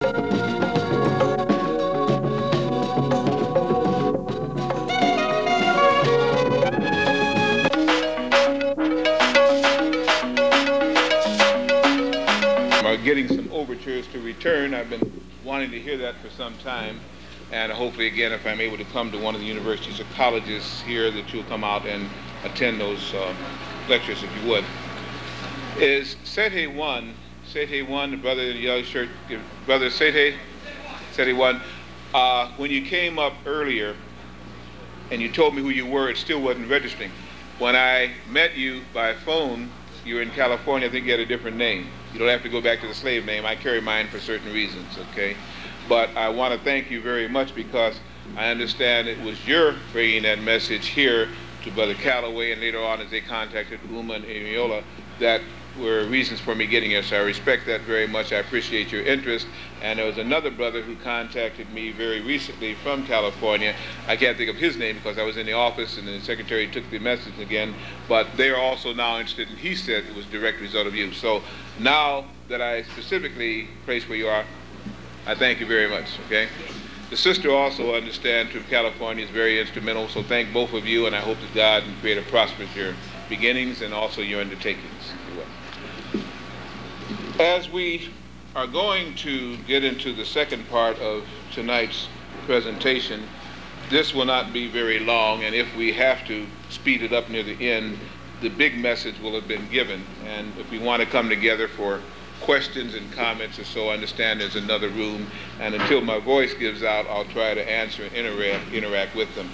Getting some overtures to return. I've been wanting to hear that for some time, and hopefully again, if I'm able to come to one of the universities or colleges here, that you'll come out and attend those lectures if you would. Is Sete One, the brother in the yellow shirt, brother Sete One, when you came up earlier and you told me who you were, it still wasn't registering. When I met you by phone, you were in California, I think you had a different name. You don't have to go back to the slave name. I carry mine for certain reasons, okay? But I want to thank you very much, because I understand it was your bringing that message here to Brother Calloway, and later on as they contacted Uma and Emiola, that were reasons for me getting here. So I respect that very much. I appreciate your interest. And there was another brother who contacted me very recently from California. I can't think of his name because I was in the office and the secretary took the message again, but they're also now interested, and he said it was a direct result of you. So now that I specifically place where you are, I thank you very much, okay? The sister also understands from California is very instrumental, so thank both of you, and I hope that God and Creator prospers your beginnings and also your undertakings. As we are going to get into the second part of tonight's presentation, this will not be very long, and if we have to speed it up near the end, the big message will have been given. And if we want to come together for questions and comments or so, I understand there's another room, and until my voice gives out, I'll try to answer and interact with them.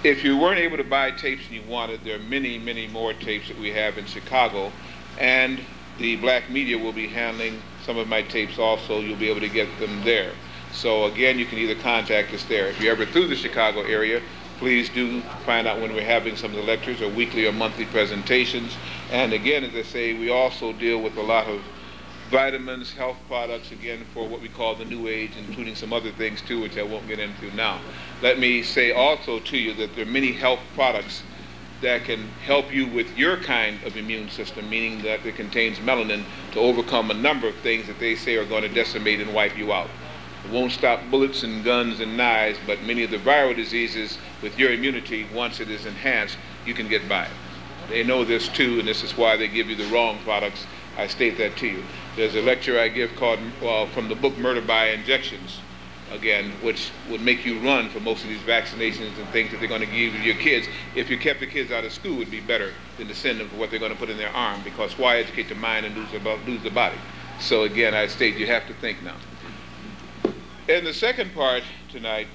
If you weren't able to buy tapes and you wanted, there are many, many more tapes that we have in Chicago, and the black media will be handling some of my tapes also. You'll be able to get them there. So again, you can either contact us there. If you're ever through the Chicago area, please do find out when we're having some of the lectures or weekly or monthly presentations. And again, as I say, we also deal with a lot of vitamins, health products, again, for what we call the new age, including some other things too, which I won't get into now. Let me say also to you that there are many health products that can help you with your kind of immune system, meaning that it contains melanin to overcome a number of things that they say are going to decimate and wipe you out. It won't stop bullets and guns and knives, but many of the viral diseases, with your immunity, once it is enhanced, you can get by it. They know this too, and this is why they give you the wrong products. I state that to you. There's a lecture I give called, from the book Murder by Injections, again, which would make you run for most of these vaccinations and things that they're going to give your kids. If you kept the kids out of school, it would be better than to send them for what they're going to put in their arm, because why educate the mind and lose the body? So again, I state you have to think now. In the second part tonight,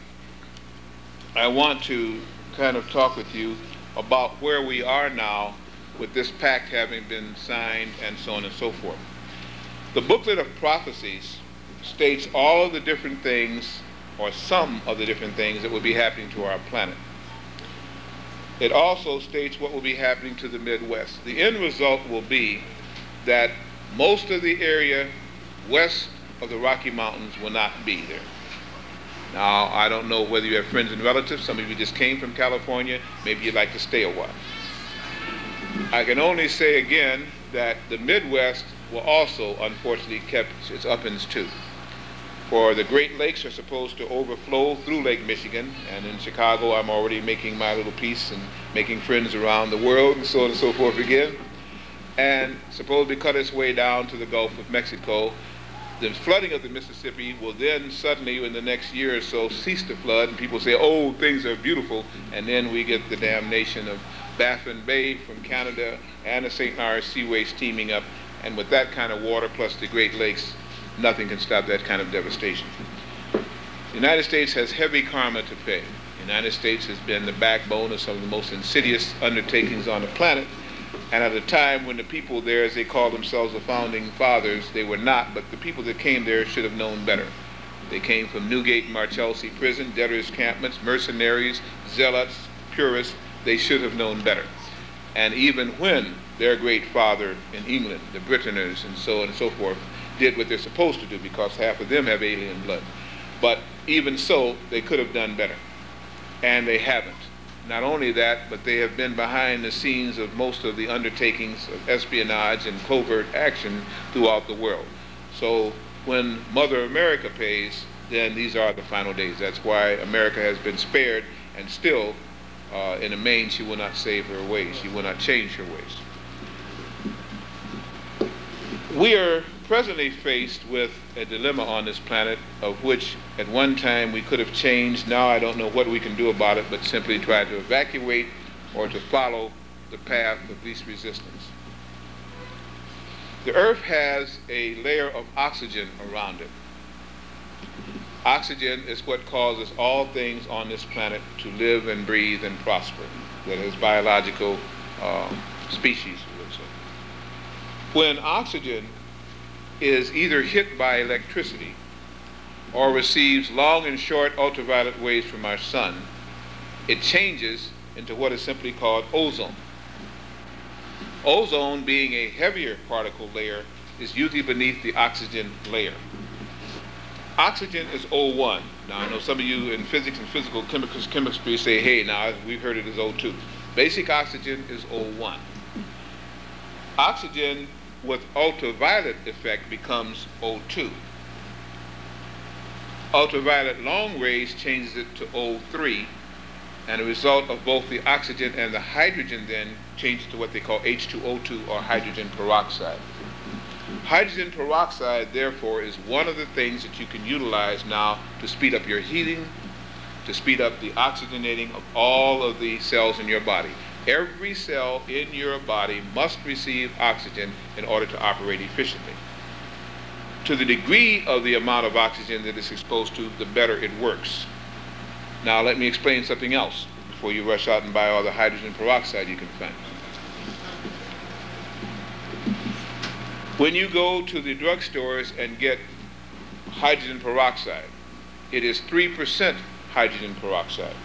I want to kind of talk with you about where we are now with this pact having been signed and so on and so forth. The booklet of prophecies states all of the different things, or some of the different things, that will be happening to our planet. It also states what will be happening to the Midwest. The end result will be that most of the area west of the Rocky Mountains will not be there. Now, I don't know whether you have friends and relatives. Some of you just came from California. Maybe you'd like to stay a while. I can only say again that the Midwest will also, unfortunately, keep its uppins too. For the Great Lakes are supposed to overflow through Lake Michigan, and in Chicago I'm already making my little piece and making friends around the world and so on and so forth again. And supposedly cut its way down to the Gulf of Mexico. The flooding of the Mississippi will then suddenly, in the next year or so, cease to flood, and people say, oh, things are beautiful, and then we get the damnation of Baffin Bay from Canada and the St. Lawrence Seaways teaming up, and with that kind of water plus the Great Lakes, nothing can stop that kind of devastation. The United States has heavy karma to pay. The United States has been the backbone of some of the most insidious undertakings on the planet, and at a time when the people there, as they call themselves the founding fathers, they were not, but the people that came there should have known better. They came from Newgate and Marshalsea prison, debtors' encampments, mercenaries, zealots, purists. They should have known better. And even when their great father in England, the Britonners and so on and so forth, did what they're supposed to do, because half of them have alien blood. But even so, they could have done better. And they haven't. Not only that, but they have been behind the scenes of most of the undertakings of espionage and covert action throughout the world. So When Mother America pays, then these are the final days. That's why America has been spared, and still, in the main, she will not save her ways. She will not change her ways. We are presently faced with a dilemma on this planet, of which at one time we could have changed. Now I don't know what we can do about it, but simply try to evacuate or to follow the path of least resistance. The Earth has a layer of oxygen around it. Oxygen is what causes all things on this planet to live and breathe and prosper. That is biological species, we would say. When oxygen is either hit by electricity or receives long and short ultraviolet rays from our sun, it changes into what is simply called ozone. Ozone, being a heavier particle layer, is usually beneath the oxygen layer. Oxygen is O1. Now, I know some of you in physics and physical chemistry say, hey, now we've heard it as O2. Basic oxygen is O1. Oxygen with ultraviolet effect becomes O2. Ultraviolet long rays changes it to O3, and the result of both the oxygen and the hydrogen then changes to what they call H2O2, or hydrogen peroxide. Hydrogen peroxide, therefore, is one of the things that you can utilize now to speed up your heating, to speed up the oxygenating of all of the cells in your body. Every cell in your body must receive oxygen in order to operate efficiently. To the degree of the amount of oxygen that it's exposed to, the better it works. Now let me explain something else before you rush out and buy all the hydrogen peroxide you can find. When you go to the drugstores and get hydrogen peroxide, it is 3% hydrogen peroxide.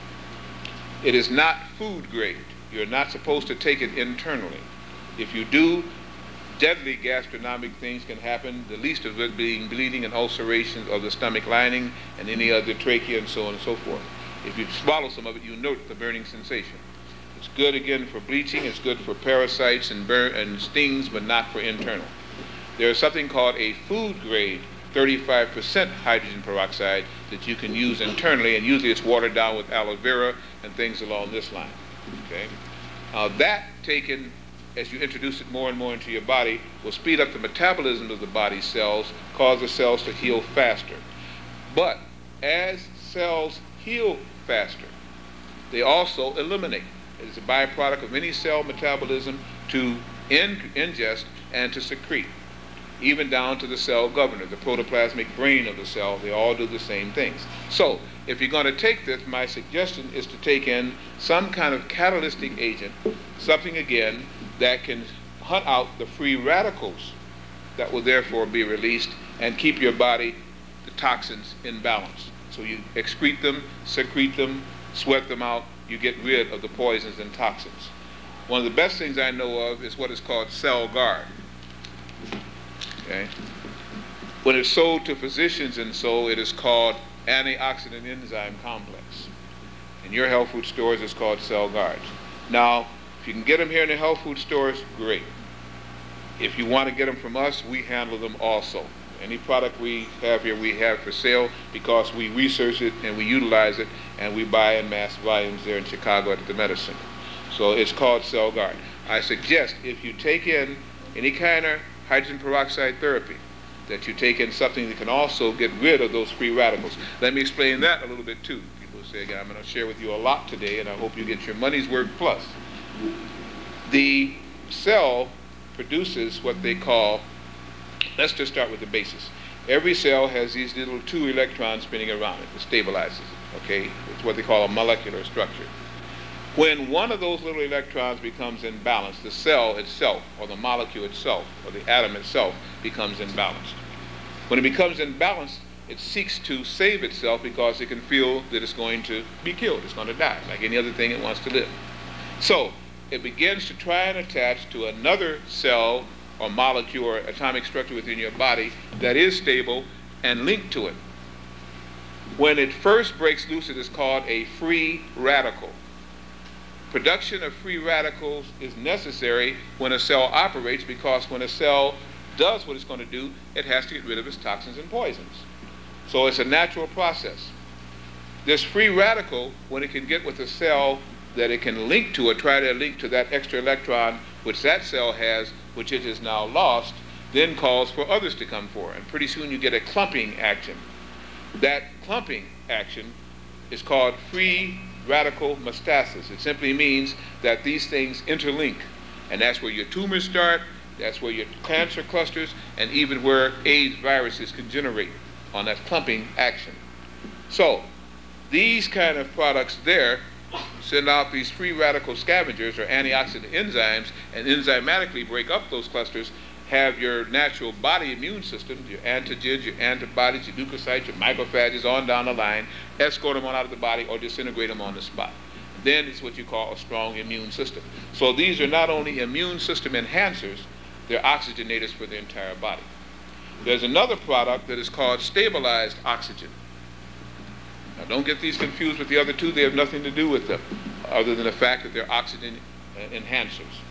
It is not food grade. You're not supposed to take it internally. If you do, deadly gastronomic things can happen, the least of it being bleeding and ulceration of the stomach lining and any other trachea and so on and so forth. If you swallow some of it, you note the burning sensation. It's good, again, for bleaching. It's good for parasites and stings, but not for internal. There is something called a food grade 35% hydrogen peroxide that you can use internally, and usually it's watered down with aloe vera and things along this line. Okay? That, taken as you introduce it more and more into your body, will speed up the metabolism of the body cells, cause the cells to heal faster. But as cells heal faster, they also eliminate. It is a byproduct of any cell metabolism to ingest and to secrete, even down to the cell governor, the protoplasmic brain of the cell. They all do the same things. So if you're going to take this, my suggestion is to take in some kind of catalytic agent, something, again, that can hunt out the free radicals that will therefore be released and keep your body, the toxins, in balance. So you excrete them, secrete them, sweat them out, you get rid of the poisons and toxins. One of the best things I know of is what is called Cell Guard. Okay? When it's sold to physicians and so, it is called antioxidant enzyme complex. In your health food stores, it's called Cell Guard. Now, if you can get them here in the health food stores, great. If you want to get them from us, we handle them also. Any product we have here, we have for sale because we research it and we utilize it, and we buy in mass volumes there in Chicago at the medicine. So it's called Cell Guard. I suggest if you take in any kind of hydrogen peroxide therapy, that you take in something that can also get rid of those free radicals. Let me explain that a little bit too. People say, again, I'm going to share with you a lot today, and I hope you get your money's worth plus. The cell produces what they call, let's just start with the basis. Every cell has these little 2 electrons spinning around it. It stabilizes it, okay? It's what they call a molecular structure. When one of those little electrons becomes imbalanced, the cell itself, or the molecule itself, or the atom itself, becomes imbalanced. When it becomes imbalanced, it seeks to save itself because it can feel that it's going to be killed. It's going to die, like any other thing it wants to live. So it begins to try and attach to another cell or molecule or atomic structure within your body that is stable and linked to it. When it first breaks loose, it is called a free radical. Production of free radicals is necessary when a cell operates, because when a cell does what it's going to do, it has to get rid of its toxins and poisons. So it's a natural process. This free radical, when it can get with a cell that it can link to or try to link to that extra electron which that cell has, which it has now lost, then calls for others to come for. And pretty soon you get a clumping action. That clumping action is called free radical metastasis. It simply means that these things interlink. And that's where your tumors start, that's where your cancer clusters, and even where AIDS viruses can generate on that clumping action. So these kind of products there send out these free radical scavengers or antioxidant enzymes and enzymatically break up those clusters, have your natural body immune system, your antigens, your antibodies, your leukocytes, your macrophages on down the line, escort them on out of the body or disintegrate them on the spot. Then it's what you call a strong immune system. So these are not only immune system enhancers, they're oxygenators for the entire body. There's another product that is called stabilized oxygen. Now don't get these confused with the other two. They have nothing to do with them other than the fact that they're oxygen enhancers.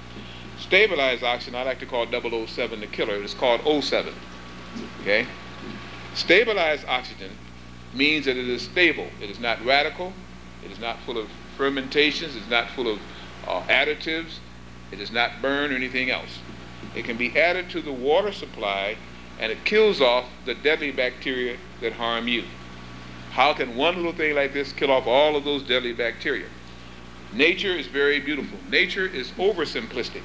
Stabilized oxygen, I like to call 007 the killer. It's called 07. Okay? Stabilized oxygen means that it is stable. It is not radical. It is not full of fermentations. It's not full of additives. It does not burn or anything else. It can be added to the water supply and it kills off the deadly bacteria that harm you. How can one little thing like this kill off all of those deadly bacteria? Nature is very beautiful. Nature is oversimplistic.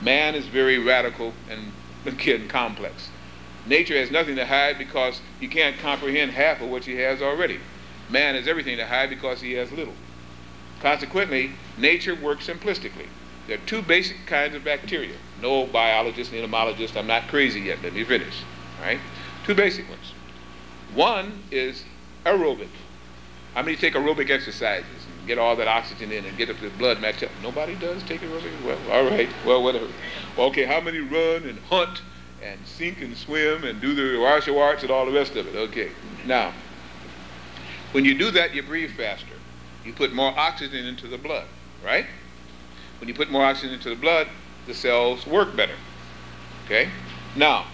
Man is very radical and, again, complex. Nature has nothing to hide because he can't comprehend half of what he has already. Man has everything to hide because he has little. Consequently, nature works simplistically. There are two basic kinds of bacteria. No biologist, entomologist, I'm not crazy yet, let me finish. All right? Two basic ones. One is aerobic. How many take aerobic exercises and get all that oxygen in and get up the blood match up? Nobody does take aerobic? Well, all right, well, whatever. Well, okay, how many run and hunt and sink and swim and do the martial arts and all the rest of it? Okay. Now, when you do that, you breathe faster. You put more oxygen into the blood, right? When you put more oxygen into the blood, the cells work better. Okay? Now,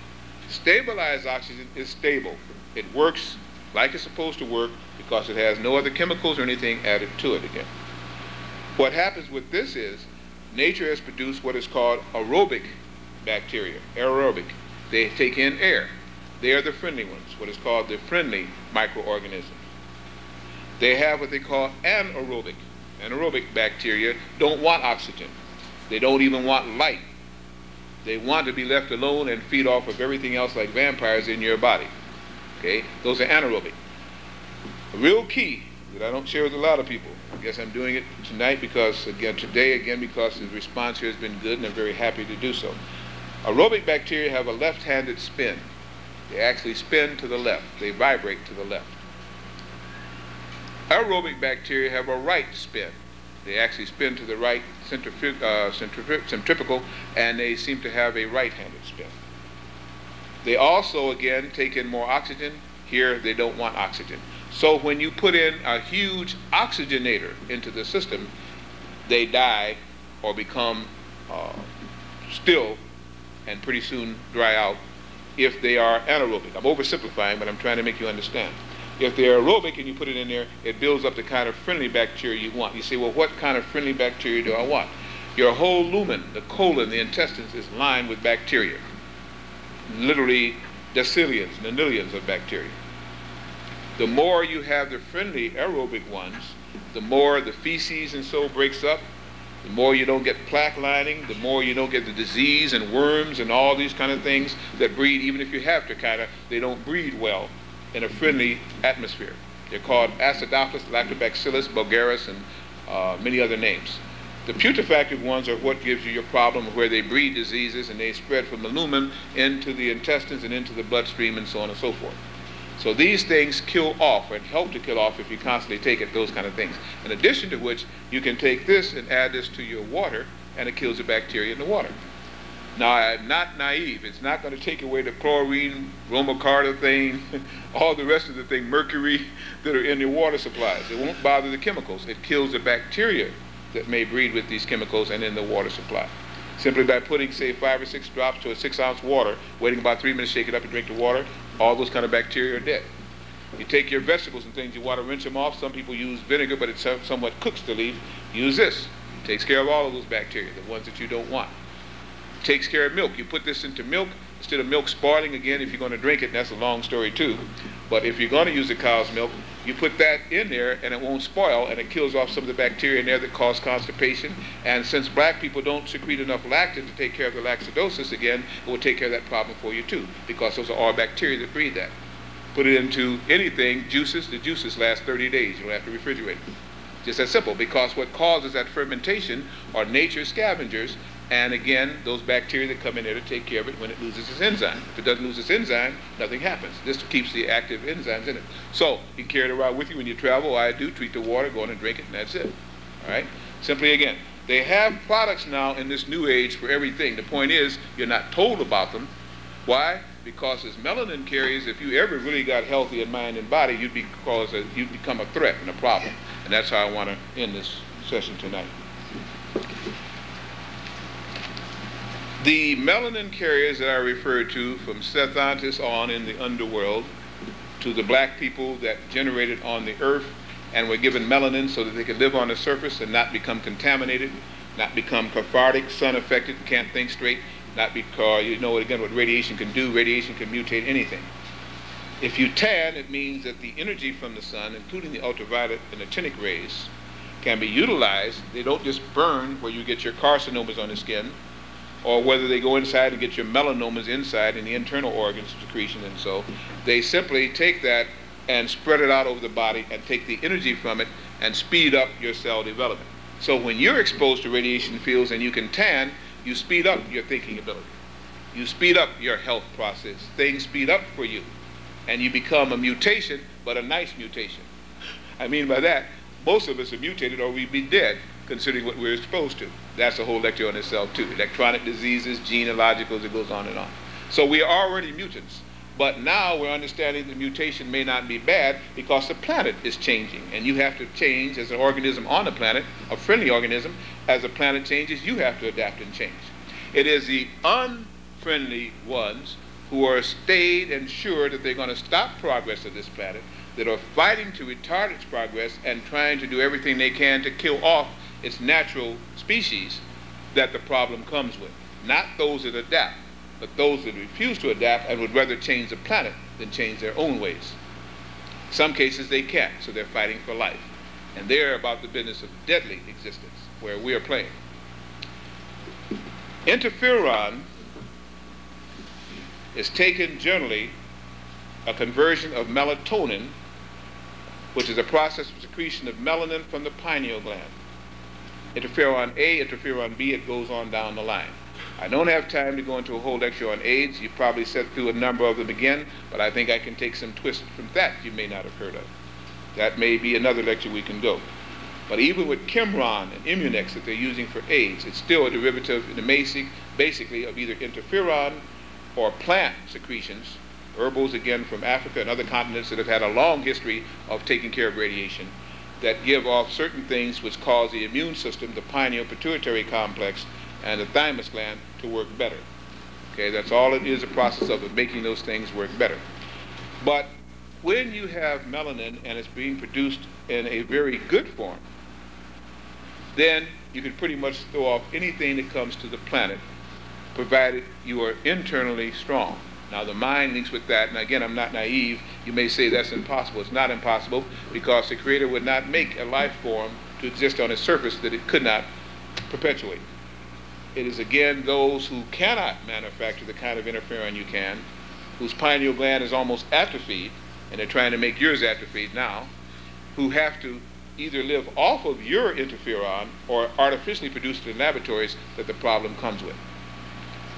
stabilized oxygen is stable. It works like it's supposed to work because it has no other chemicals or anything added to it again. What happens with this is nature has produced what is called aerobic bacteria, aerobic. They take in air. They are the friendly ones, what is called the friendly microorganisms. They have what they call anaerobic. Anaerobic bacteria don't want oxygen. They don't even want light. They want to be left alone and feed off of everything else like vampires in your body. Okay? Those are anaerobic. A real key that I don't share with a lot of people, I guess I'm doing it tonight because, today because the response here has been good and I'm very happy to do so. Aerobic bacteria have a left-handed spin. They actually spin to the left. They vibrate to the left. Aerobic bacteria have a right spin. They actually spin to the right, centrifugal, and they seem to have a right-handed spin. They also, again, take in more oxygen. Here, they don't want oxygen. So when you put in a huge oxygenator into the system, they die or become still and pretty soon dry out if they are anaerobic. I'm oversimplifying, but I'm trying to make you understand. If they're aerobic and you put it in there, it builds up the kind of friendly bacteria you want. You say, well, what kind of friendly bacteria do I want? Your whole lumen, the colon, the intestines, is lined with bacteria. Literally decillions, nonillions of bacteria. The more you have the friendly aerobic ones, the more the feces and so breaks up, the more you don't get plaque lining, the more you don't get the disease and worms and all these kind of things that breed, even if you have trichina, they don't breed well in a friendly atmosphere. They're called Acidophilus, Lactobacillus, Bulgaris, and many other names. The putrefactive ones are what gives you your problem where they breed diseases and they spread from the lumen into the intestines and into the bloodstream and so on and so forth. So these things kill off and help to kill off if you constantly take it, those kind of things. In addition to which, you can take this and add this to your water and it kills the bacteria in the water. Now, I'm not naive. It's not going to take away the chlorine, bromocardothane, all the rest of the thing, mercury that are in the water supplies. It won't bother the chemicals. It kills the bacteria that may breed with these chemicals and in the water supply. Simply by putting, say, 5 or 6 drops to a 6-ounce water, waiting about 3 minutes, shake it up and drink the water, all those kind of bacteria are dead. You take your vegetables and things, you want to rinse them off. Some people use vinegar, but it somewhat cooks the leaf. Use this. It takes care of all of those bacteria, the ones that you don't want. It takes care of milk. You put this into milk, instead of milk spoiling, again, if you're going to drink it, and that's a long story too, but if you're going to use the cow's milk, you put that in there and it won't spoil, and it kills off some of the bacteria in there that cause constipation. And since black people don't secrete enough lactin to take care of the laxidosis, again, it will take care of that problem for you too, because those are all bacteria that breed that. Put it into anything, juices, the juices last 30 days. You don't have to refrigerate them. Just that simple, because what causes that fermentation are nature's scavengers, and again, those bacteria that come in there to take care of it when it loses its enzyme. If it doesn't lose its enzyme, nothing happens. This keeps the active enzymes in it. So you can carry it around with you when you travel. I do. Treat the water, go in and drink it, and that's it. All right? Simply again, they have products now in this new age for everything. The point is, you're not told about them. Why? Because as melanin carriers, if you ever really got healthy in mind and body, you'd become a threat and a problem. And that's how I want to end this session tonight. The melanin carriers that I referred to, from Sethantis on in the underworld to the black people that generated on the earth and were given melanin so that they could live on the surface and not become contaminated, not become cathartic, sun affected, can't think straight, not because, you know, again, what radiation can do. Radiation can mutate anything. If you tan, it means that the energy from the sun, including the ultraviolet and actinic rays, can be utilized. They don't just burn where you get your carcinomas on the skin, or whether they go inside and get your melanomas inside in the internal organs of secretion. And so they simply take that and spread it out over the body and take the energy from it and speed up your cell development. So when you're exposed to radiation fields and you can tan, you speed up your thinking ability. You speed up your health process. Things speed up for you. And you become a mutation, but a nice mutation. I mean by that, most of us are mutated or we'd be dead, considering what we're exposed to. That's a whole lecture on itself too. Electronic diseases, genealogicals, it goes on and on. So we are already mutants. But now we're understanding the mutation may not be bad because the planet is changing. And you have to change as an organism on the planet, a friendly organism. As the planet changes, you have to adapt and change. It is the unfriendly ones who are stayed and sure that they're going to stop progress of this planet, that are fighting to retard its progress and trying to do everything they can to kill off its natural species, that the problem comes with. Not those that adapt, but those that refuse to adapt and would rather change the planet than change their own ways. In some cases they can't, so they're fighting for life. And they're about the business of deadly existence, where we are playing. Interferon is taken generally a conversion of melatonin, which is a process of secretion of melanin from the pineal gland. Interferon A, interferon B, it goes on down the line. I don't have time to go into a whole lecture on AIDS. You probably set through a number of them again, but I think I can take some twists from that you may not have heard of. That may be another lecture we can go. But even with Kimron and Immunex that they're using for AIDS, it's still a derivative, basically, of either interferon or plant secretions, herbals again from Africa and other continents that have had a long history of taking care of radiation, that give off certain things which cause the immune system, the pineal pituitary complex, and the thymus gland to work better. Okay, that's all it is, a process of making those things work better. But when you have melanin and it's being produced in a very good form, then you can pretty much throw off anything that comes to the planet, provided you are internally strong. Now the mind links with that, and again, I'm not naive. You may say that's impossible. It's not impossible, because the Creator would not make a life form to exist on a surface that it could not perpetuate. It is again those who cannot manufacture the kind of interferon you can, whose pineal gland is almost atrophied, and they're trying to make yours atrophied now, who have to either live off of your interferon or artificially produce it in laboratories, that the problem comes with.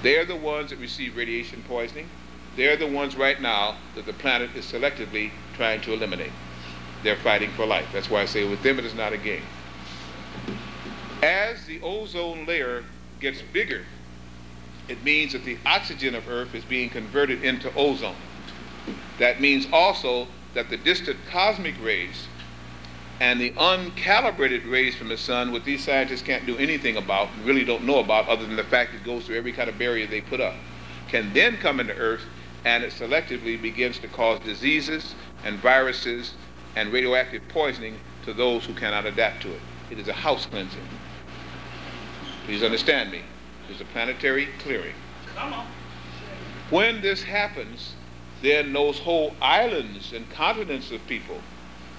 They're the ones that receive radiation poisoning. They're the ones right now that the planet is selectively trying to eliminate. They're fighting for life. That's why I say with them it is not a game. As the ozone layer gets bigger, it means that the oxygen of Earth is being converted into ozone. That means also that the distant cosmic rays And the uncalibrated rays from the sun, what these scientists can't do anything about, really don't know about, other than the fact it goes through every kind of barrier they put up, can then come into Earth, and it selectively begins to cause diseases and viruses and radioactive poisoning to those who cannot adapt to it. It is a house cleansing. Please understand me. It's a planetary clearing. When this happens, then those whole islands and continents of people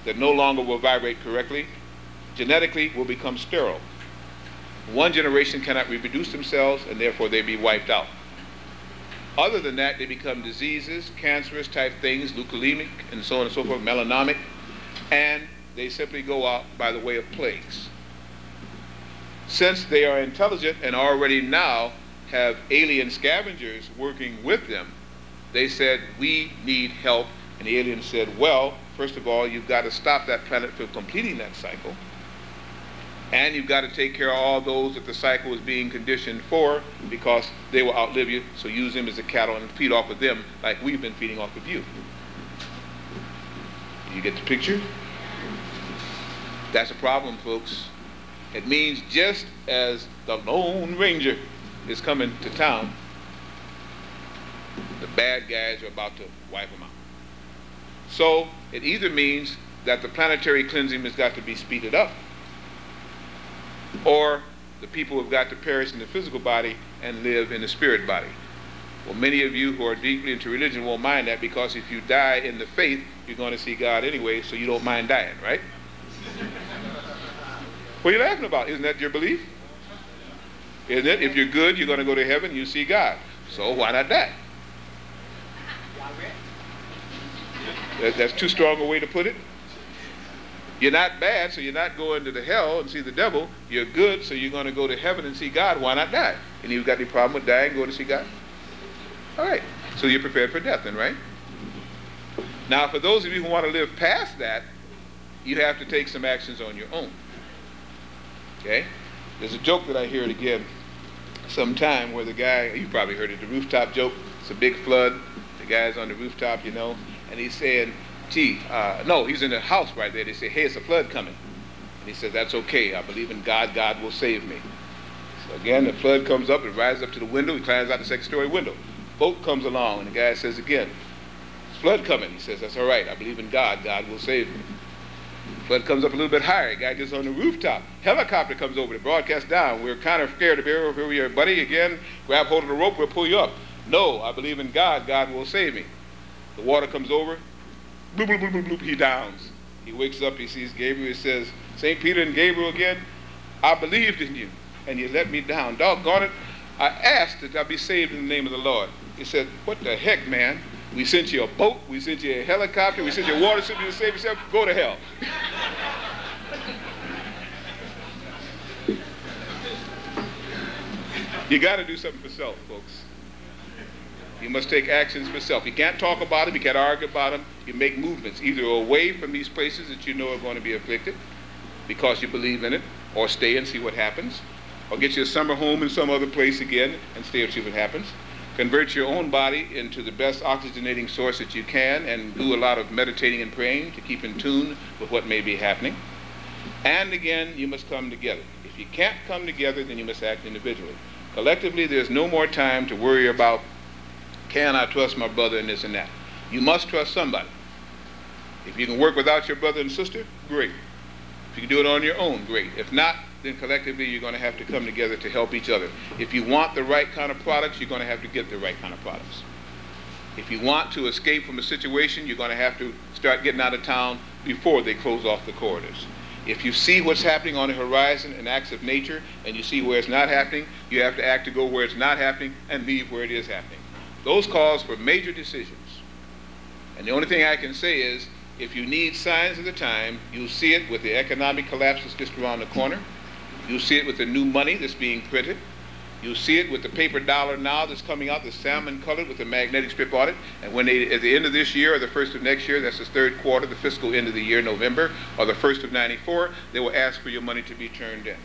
that no longer will vibrate correctly, genetically will become sterile. One generation cannot reproduce themselves, and therefore they be wiped out. Other than that, they become diseases, cancerous type things, leukemic, and so on and so forth, melanomic, and they simply go out by the way of plagues. Since they are intelligent and already now have alien scavengers working with them, they said, we need help. And the aliens said, well, first of all, you've got to stop that planet from completing that cycle. And you've got to take care of all those that the cycle is being conditioned for, because they will outlive you, so use them as a cattle and feed off of them like we've been feeding off of you. You get the picture? That's a problem, folks. It means just as the Lone Ranger is coming to town, the bad guys are about to wipe them out. So it either means that the planetary cleansing has got to be speeded up, or the people have got to perish in the physical body and live in the spirit body. Well, many of you who are deeply into religion won't mind that, because if you die in the faith, you're going to see God anyway, so you don't mind dying, right? What are you laughing about? Isn't that your belief? Isn't it? If you're good, you're going to go to heaven, you see God. So why not die? That's too strong a way to put it. You're not bad, so you're not going to the hell and see the devil. You're good, so you're going to go to heaven and see God. Why not die? And you've got any problem with dying, going to see God? All right. So you're prepared for death then, right? Now, for those of you who want to live past that, you have to take some actions on your own. Okay? There's a joke that I hear it again sometime where the guy, you probably heard it, the rooftop joke. It's a big flood. The guy's on the rooftop, you know, and he's saying, gee, no, he's in the house right there. They say, hey, it's a flood coming. And he says, that's okay. I believe in God. God will save me. So again, the flood comes up. It rises up to the window. He climbs out the second-story window. Boat comes along, and the guy says again, it's flood coming. He says, that's all right. I believe in God. God will save me. Flood comes up a little bit higher. The guy gets on the rooftop. Helicopter comes over to broadcast down. We're kind of scared to be over here, buddy. Again, grab hold of the rope. We'll pull you up. No, I believe in God. God will save me. The water comes over. Bloop, bloop, bloop, bloop, bloop. He downs. He wakes up. He sees Gabriel. He says, St. Peter and Gabriel again, I believed in you, and you let me down. Doggone it. I asked that I be saved in the name of the Lord. He said, what the heck, man? We sent you a boat. We sent you a helicopter. We sent you a water ship to save yourself. Go to hell. You got to do something for self, folks. You must take actions for self. You can't talk about them. You can't argue about them. You make movements, either away from these places that you know are going to be afflicted because you believe in it, or stay and see what happens, or get you a summer home in some other place again and stay and see what happens. Convert your own body into the best oxygenating source that you can, and do a lot of meditating and praying to keep in tune with what may be happening. And again, you must come together. If you can't come together, then you must act individually. Collectively, there's no more time to worry about, can I trust my brother and this and that? You must trust somebody. If you can work without your brother and sister, great. If you can do it on your own, great. If not, then collectively you're going to have to come together to help each other. If you want the right kind of products, you're going to have to get the right kind of products. If you want to escape from a situation, you're going to have to start getting out of town before they close off the corridors. If you see what's happening on the horizon in acts of nature, and you see where it's not happening, you have to act to go where it's not happening and leave where it is happening. Those calls for major decisions. And the only thing I can say is, if you need signs of the time, you'll see it with the economic collapse that's just around the corner. You'll see it with the new money that's being printed. You'll see it with the paper dollar now that's coming out, the salmon colored with the magnetic strip on it. And when they, at the end of this year or the first of next year, that's the third quarter, the fiscal end of the year, November, or the first of '94, they will ask for your money to be turned in.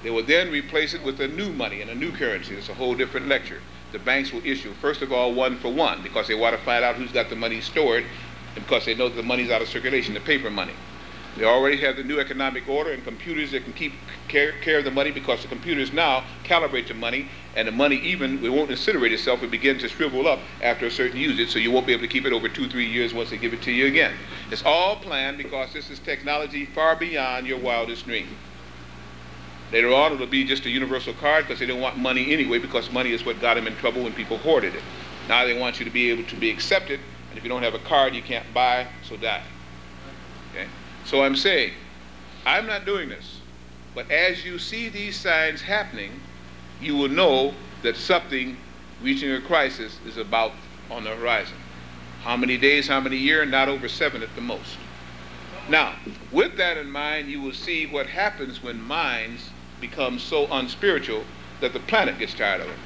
They will then replace it with a new money and a new currency. It's a whole different lecture. The banks will issue, first of all, 1 for 1, because they want to find out who's got the money stored, and because they know that the money's out of circulation, the paper money. They already have the new economic order and computers that can keep care of the money, because the computers now calibrate the money, and the money even, it won't incinerate itself, it begins to shrivel up after a certain usage, so you won't be able to keep it over 2-3 years once they give it to you again. It's all planned because this is technology far beyond your wildest dream. Later on, it'll be just a universal card because they don't want money anyway, because money is what got them in trouble when people hoarded it. Now they want you to be able to be accepted, and if you don't have a card, you can't buy, so die. Okay? So I'm saying, I'm not doing this, but as you see these signs happening, you will know that something reaching a crisis is about on the horizon. How many days, how many years? Not over 7 at the most. Now, with that in mind, you will see what happens when minds become so unspiritual that the planet gets tired of it.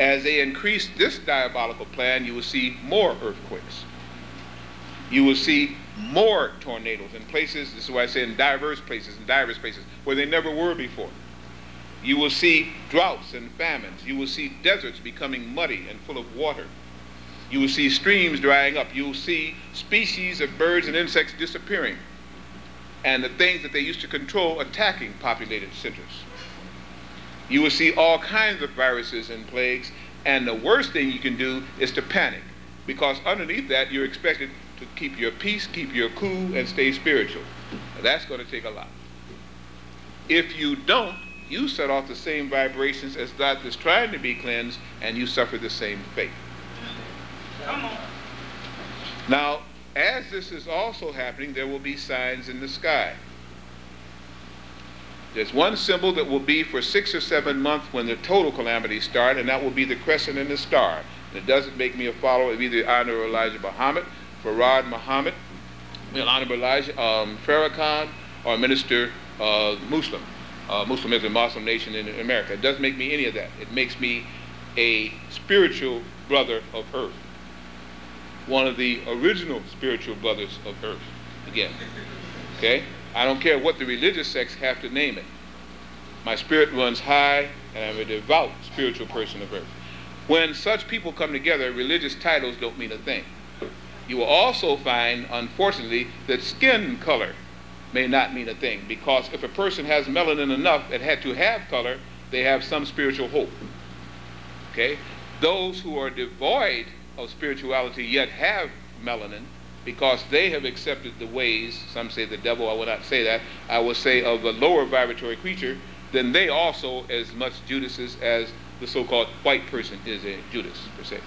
As they increase this diabolical plan, you will see more earthquakes. You will see more tornadoes in places, this is why I say in diverse places, where they never were before. You will see droughts and famines. You will see deserts becoming muddy and full of water. You will see streams drying up. You will see species of birds and insects disappearing, and the things that they used to control attacking populated centers. You will see all kinds of viruses and plagues, and the worst thing you can do is to panic, because underneath that you're expected to keep your peace, keep your cool, and stay spiritual. Now, that's going to take a lot. If you don't, you set off the same vibrations as that is trying to be cleansed, and you suffer the same fate. Come on. Now, as this is also happening, there will be signs in the sky. There's one symbol that will be for 6 or 7 months when the total calamities start, and that will be the crescent and the star. And it doesn't make me a follower of either Honorable Elijah Muhammad, Farad Muhammad, Honorable Elijah Farrakhan, or Minister Muslim. Muslim is a Muslim nation in America. It doesn't make me any of that. It makes me a spiritual brother of earth. One of the original spiritual brothers of earth. Again. Okay? I don't care what the religious sects have to name it. My spirit runs high, and I'm a devout spiritual person of earth. When such people come together, religious titles don't mean a thing. You will also find, unfortunately, that skin color may not mean a thing, because if a person has melanin enough and had to have color, they have some spiritual hope. Okay? Those who are devoid of spirituality yet have melanin, because they have accepted the ways, some say the devil, I will not say that, I will say of a lower vibratory creature, then they also as much Judases as the so-called white person is a Judas, per se.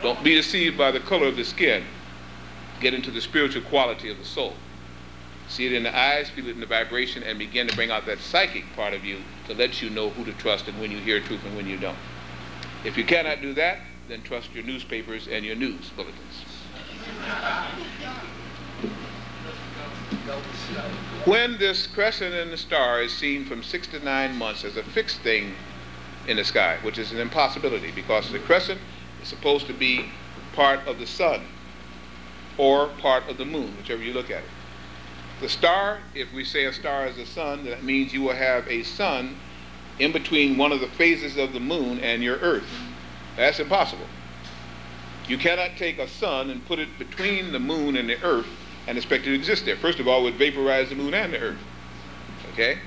Don't be deceived by the color of the skin. Get into the spiritual quality of the soul. See it in the eyes, feel it in the vibration, and begin to bring out that psychic part of you to let you know who to trust and when you hear truth and when you don't. If you cannot do that, then trust your newspapers and your news bulletins. When this crescent in the star is seen from 6 to 9 months as a fixed thing in the sky, which is an impossibility, because the crescent is supposed to be part of the sun or part of the moon, whichever you look at it. The star, if we say a star is a sun, that means you will have a sun in between one of the phases of the moon and your earth. That's impossible. You cannot take a sun and put it between the moon and the earth and expect it to exist there. First of all, it would vaporize the moon and the earth. Okay?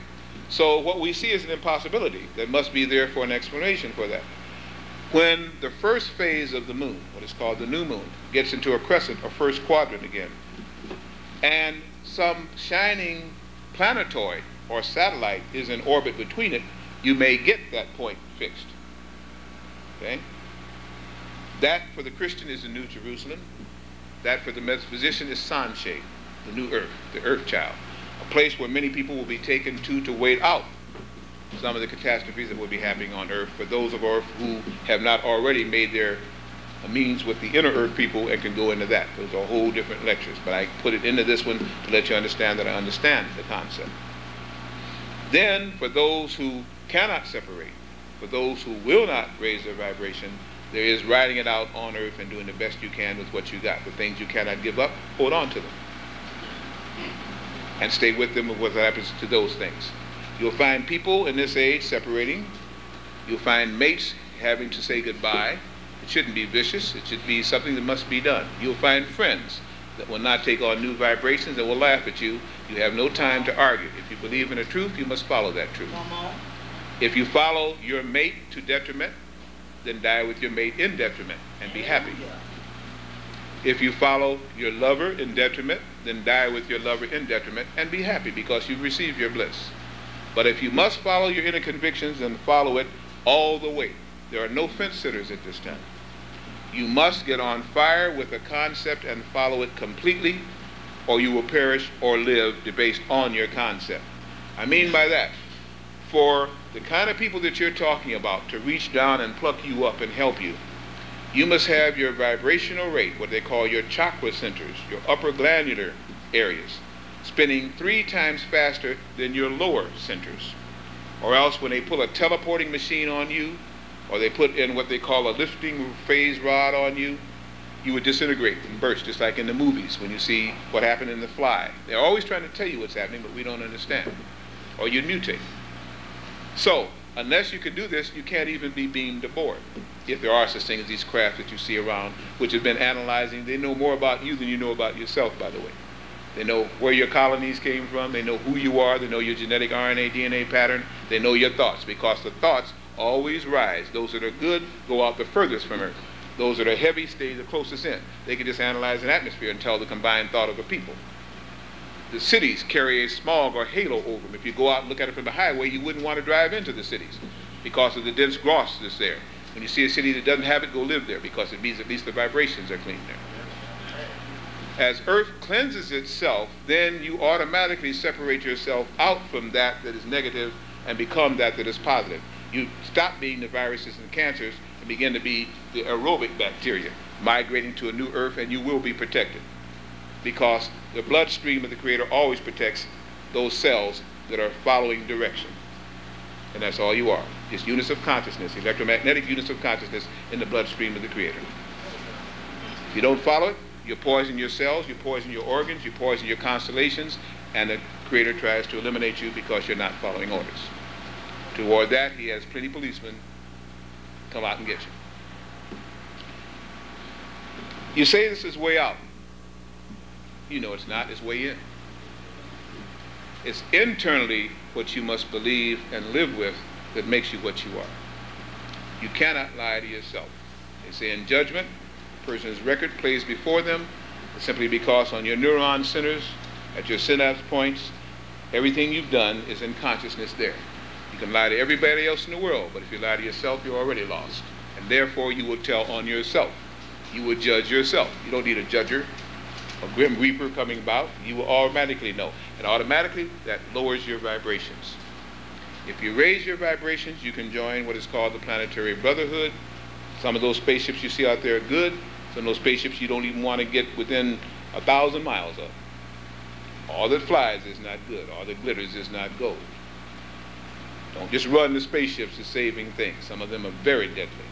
So what we see is an impossibility. There must be therefore an explanation for that. When the first phase of the moon, what is called the new moon, gets into a crescent or first quadrant again, and some shining planetoid or satellite is in orbit between it, you may get that point fixed. Okay? That for the Christian is the New Jerusalem. That for the metaphysician is Sanchez, the new earth, the earth child. A place where many people will be taken to wait out some of the catastrophes that will be happening on earth for those of us who have not already made their means with the inner earth people and can go into that. Those are whole different lectures, but I put it into this one to let you understand that I understand the concept. Then for those who cannot separate, for those who will not raise their vibration, there is riding it out on earth and doing the best you can with what you got. The things you cannot give up, hold on to them. And stay with them with what happens to those things. You'll find people in this age separating. You'll find mates having to say goodbye. It shouldn't be vicious. It should be something that must be done. You'll find friends that will not take on new vibrations and will laugh at you. You have no time to argue. If you believe in a truth, you must follow that truth. If you follow your mate to detriment, then die with your mate in detriment and be happy. If you follow your lover in detriment, then die with your lover in detriment and be happy because you've received your bliss. But if you must follow your inner convictions, then follow it all the way. There are no fence sitters at this time. You must get on fire with a concept and follow it completely, or you will perish or live based on your concept. I mean by that, for the kind of people that you're talking about to reach down and pluck you up and help you, you must have your vibrational rate, what they call your chakra centers, your upper glandular areas, spinning 3 times faster than your lower centers. Or else when they pull a teleporting machine on you, or they put in what they call a lifting phase rod on you, you would disintegrate and burst, just like in the movies when you see what happened in The Fly. They're always trying to tell you what's happening, but we don't understand. Or you'd mutate. So, unless you can do this, you can't even be beamed aboard. If there are such things as these craft that you see around, which have been analyzing, they know more about you than you know about yourself, by the way. They know where your colonies came from, they know who you are, they know your genetic RNA, DNA pattern, they know your thoughts, because the thoughts always rise. Those that are good go out the furthest from Earth. Those that are heavy stay the closest in. They can just analyze an atmosphere and tell the combined thought of a people. The cities carry a smog or halo over them. If you go out and look at it from the highway, you wouldn't want to drive into the cities because of the dense gloss that's there. When you see a city that doesn't have it, go live there, because it means at least the vibrations are clean there. As Earth cleanses itself, then you automatically separate yourself out from that is negative and become that is positive. You stop being the viruses and cancers and begin to be the aerobic bacteria, migrating to a new Earth, and you will be protected. Because the bloodstream of the Creator always protects those cells that are following direction. And that's all you are. Just units of consciousness, electromagnetic units of consciousness in the bloodstream of the Creator. If you don't follow it, you poison your cells, you poison your organs, you poison your constellations, and the Creator tries to eliminate you because you're not following orders. Toward that, he has plenty of policemen come out and get you. You say this is way out. You know it's not, it's way in. It's internally what you must believe and live with that makes you what you are. You cannot lie to yourself. They say in judgment, a person's record plays before them simply because on your neuron centers, at your synapse points, everything you've done is in consciousness there. You can lie to everybody else in the world, but if you lie to yourself, you're already lost. And therefore, you will tell on yourself. You will judge yourself. You don't need a judger, a grim reaper coming about. You will automatically know. And automatically, that lowers your vibrations. If you raise your vibrations, you can join what is called the Planetary Brotherhood. Some of those spaceships you see out there are good. Some of those spaceships you don't even want to get within 1,000 miles of. All that flies is not good. All that glitters is not gold. Don't just run the spaceships to saving things. Some of them are very deadly.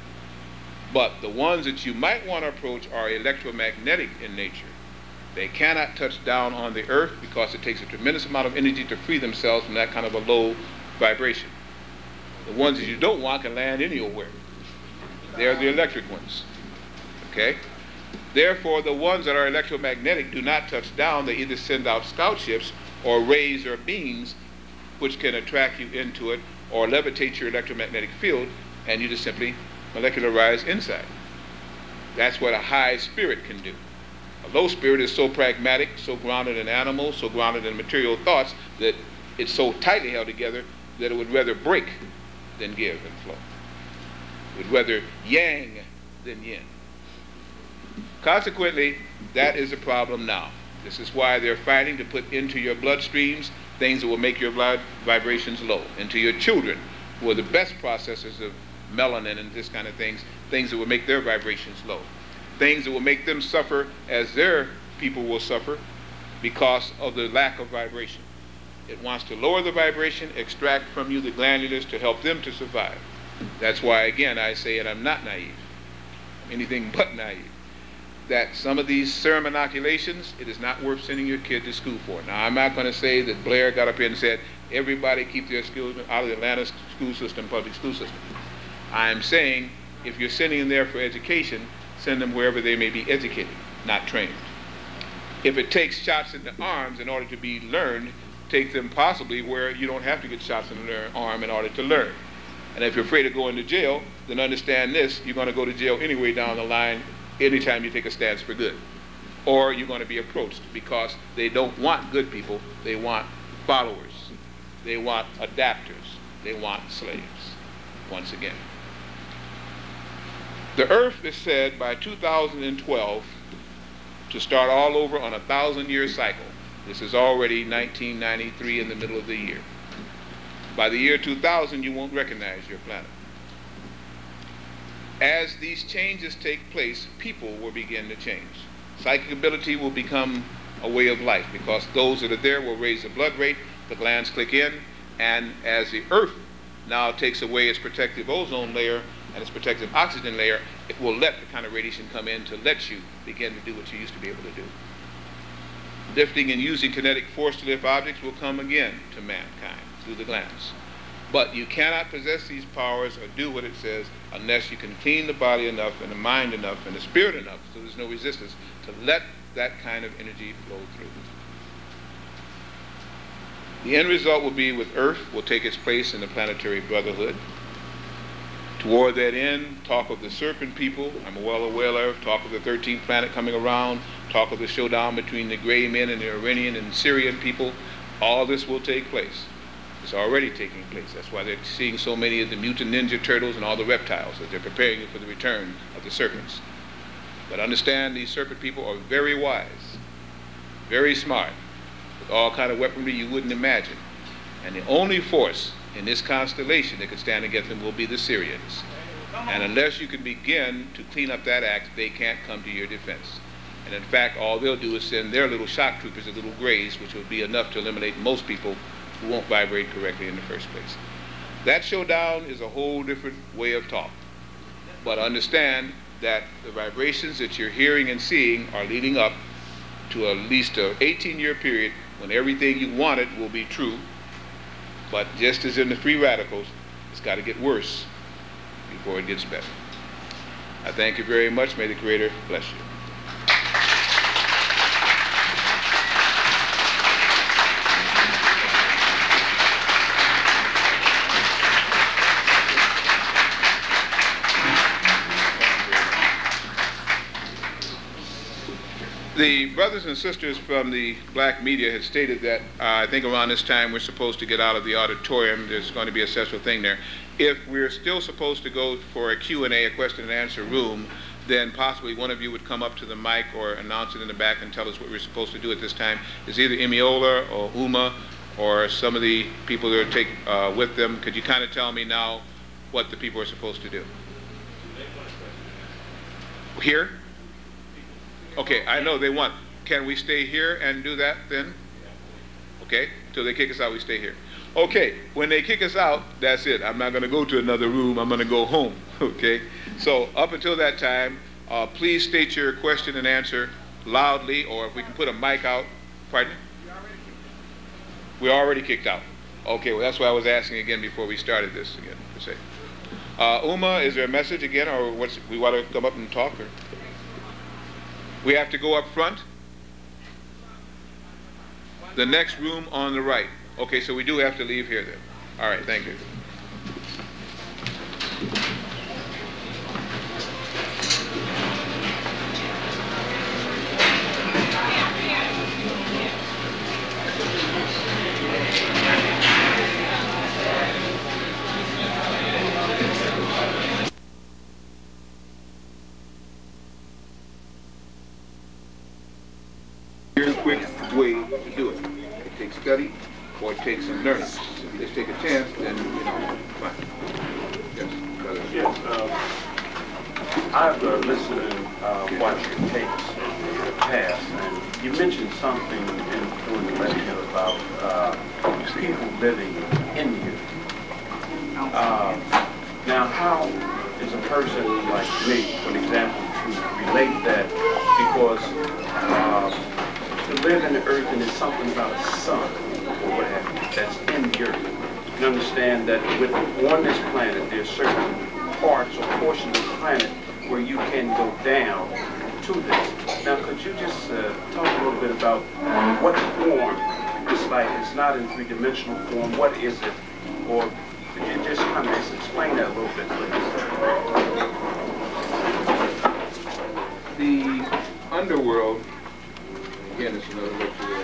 But the ones that you might want to approach are electromagnetic in nature. They cannot touch down on the Earth because it takes a tremendous amount of energy to free themselves from that kind of a low vibration. The ones that you don't want can land anywhere. They're the electric ones. Okay? Therefore, the ones that are electromagnetic do not touch down. They either send out scout ships or rays or beams which can attract you into it or levitate your electromagnetic field, and you just simply molecularize inside. That's what a high spirit can do. A low spirit is so pragmatic, so grounded in animals, so grounded in material thoughts that it's so tightly held together that it would rather break than give and flow. It would rather yang than yin. Consequently, that is a problem now. This is why they're fighting to put into your bloodstreams things that will make your blood vibrations low, into your children, who are the best processors of melanin and this kind of things that will make their vibrations low, things that will make them suffer as their people will suffer because of the lack of vibration. It wants to lower the vibration, extract from you the glandulars to help them to survive. That's why, again, I say, and I'm not naive, I'm anything but naive, that some of these serum inoculations, it is not worth sending your kid to school for. Now, I'm not going to say that Blair got up here and said, everybody keep their children out of the Atlanta school system, public school system. I'm saying, if you're sending them there for education, send them wherever they may be educated, not trained. If it takes shots in the arms in order to be learned, take them possibly where you don't have to get shots in the arm in order to learn. And if you're afraid of going to jail, then understand this: you're going to go to jail anyway down the line anytime you take a stance for good. Or you're going to be approached, because they don't want good people, they want followers. They want adapters. They want slaves, once again. The earth is said by 2012 to start all over on a 1,000-year cycle. This is already 1993 in the middle of the year. By the year 2000, you won't recognize your planet. As these changes take place, people will begin to change. Psychic ability will become a way of life, because those that are there will raise the blood rate, the glands click in, and as the earth now takes away its protective ozone layer and its protective oxygen layer, it will let the kind of radiation come in to let you begin to do what you used to be able to do. Lifting and using kinetic force to lift objects will come again to mankind through the glands. But you cannot possess these powers or do what it says unless you can clean the body enough and the mind enough and the spirit enough, so there's no resistance, to let that kind of energy flow through. The end result will be with Earth will take its place in the planetary brotherhood. Toward that end, talk of the serpent people, I'm well aware of, talk of the 13th planet coming around, talk of the showdown between the gray men and the Iranian and Syrian people, all this will take place. It's already taking place. That's why they're seeing so many of the mutant ninja turtles and all the reptiles, as they're preparing for the return of the serpents. But understand, these serpent people are very wise, very smart, with all kind of weaponry you wouldn't imagine. And the only force in this constellation that could stand against them will be the Syrians. And unless you can begin to clean up that act, they can't come to your defense. And in fact, all they'll do is send their little shock troopers, the little grays, which will be enough to eliminate most people who won't vibrate correctly in the first place. That showdown is a whole different way of talk. But understand that the vibrations that you're hearing and seeing are leading up to at least an 18-year period when everything you wanted will be true. But just as in the free radicals, it's got to get worse before it gets better. I thank you very much. May the Creator bless you. The brothers and sisters from the black media had stated that I think around this time we're supposed to get out of the auditorium. There's going to be a special thing there. If we're still supposed to go for a Q&A, a question and answer room, then possibly one of you would come up to the mic or announce it in the back and tell us what we're supposed to do at this time. It's either Emiola or Uma or some of the people that are taking with them. Could you kind of tell me now what the people are supposed to do? Here? Okay, I know they want. Can we stay here and do that then? Okay, till they kick us out, we stay here. Okay, when they kick us out, that's it. I'm not going to go to another room. I'm going to go home. Okay, so up until that time, please state your question and answer loudly, or if we can put a mic out. Pardon? We're already kicked out. Okay, well, that's why I was asking again before we started this again, per se. Uma, is there a message again, or what's, we want to come up and talk? Or? We have to go up front. The next room on the right. Okay, so we do have to leave here then. All right, thank you. Here's a quick way to do it. It takes study or it takes some learning. If you just take a chance, then, you know, fine. Yes, yes, I've listened and watched your tapes in the past, and you mentioned something during the lecture about people living in you. Now, how is a person like me, for example, to relate that? Because to live in the earth, and there's something about a sun or what have you that's in the earth. You understand that on this planet there's certain parts or portions of the planet where you can go down to this. Now, could you just talk a little bit about what form this light is? Not in three-dimensional form. What is it? Or could you just kind of just explain that a little bit, please? The underworld, again, it's another lecture that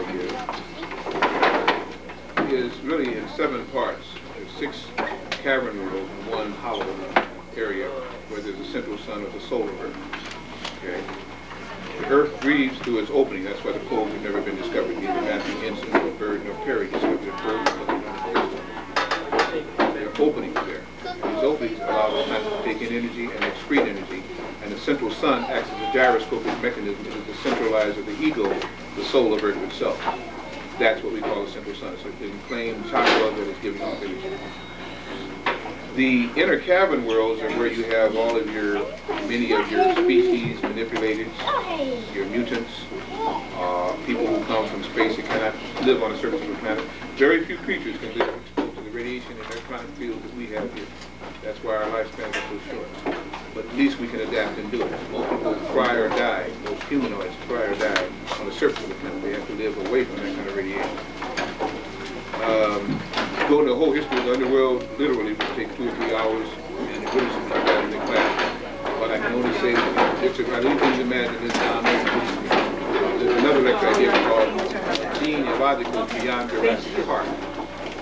I give, is really in 7 parts. There's 6 cavern worlds and 1 hollow area where there's a central sun of the solar Earth. Okay? The Earth breathes through its opening. That's why the poles have never been discovered. Neither Matthew Ensign nor Bird nor Perry discovered the poles. There are openings there. These openings allow the planet to take in energy and excrete energy. And the central sun acts as a gyroscopic mechanism. It is the centralizer of the ego, the soul of Earth itself. That's what we call the central sun. It's an inflamed chakra that is giving off energy. The inner cavern worlds are where you have all of many of your species manipulated, your mutants, people who come from space and cannot live on the surface of the planet. Very few creatures can live exposed to the radiation and electronic field that we have here. That's why our lifespans are so short. But at least we can adapt and do it. Most people fry or die, most humanoids fry or die on the surface of the planet. They have to live away from that kind of radiation. Go into the whole history of the underworld literally would take 2 or 3 hours, and it really should be done in the class. But I can only say that it's about anything you imagine this down there. There's another lecture I gave called Genealogical Beyond Jurassic Park,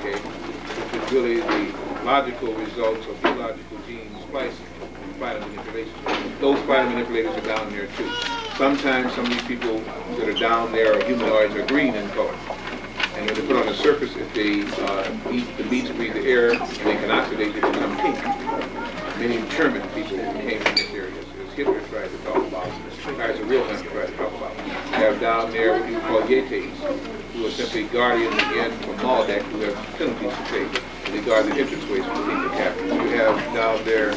okay, which is really the logical results of illogical gene splicing and spider manipulation. Those spider manipulators are down there too. Sometimes some of these people that are down there are humanoids are green in color. And when they put on the surface, if they eat the meats, breathe the air, and they can oxidate, they become pink. Many German people came from this area, as Hitler tried to talk about. As a real Hitler tried to talk about. You have down there what you call Yetis, who are simply guardians again from Maldek, who have penalties to pay. And they guard the entranceways for the people captured. You have down there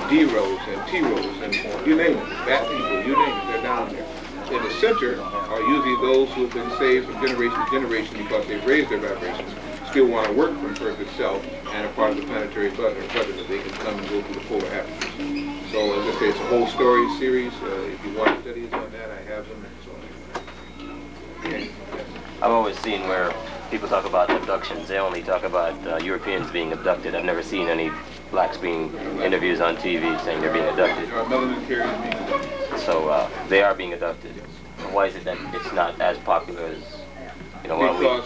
D-Rows and T-Rows, and you name it, bat people, you name it, they're down there. In the center are usually those who have been saved from generation to generation because they've raised their vibrations, still want to work from Earth itself, and are part of the planetary button that they can come and go through the polar atmosphere. So as I say, it's a whole story series. If you want studies on that, I have them. I've always seen where people talk about abductions. They only talk about Europeans being abducted. I've never seen any blacks being interviews on TV saying they're being abducted. There are melanin carriers being abducted. So they are being abducted. Why is it that it's not as popular as, you know, because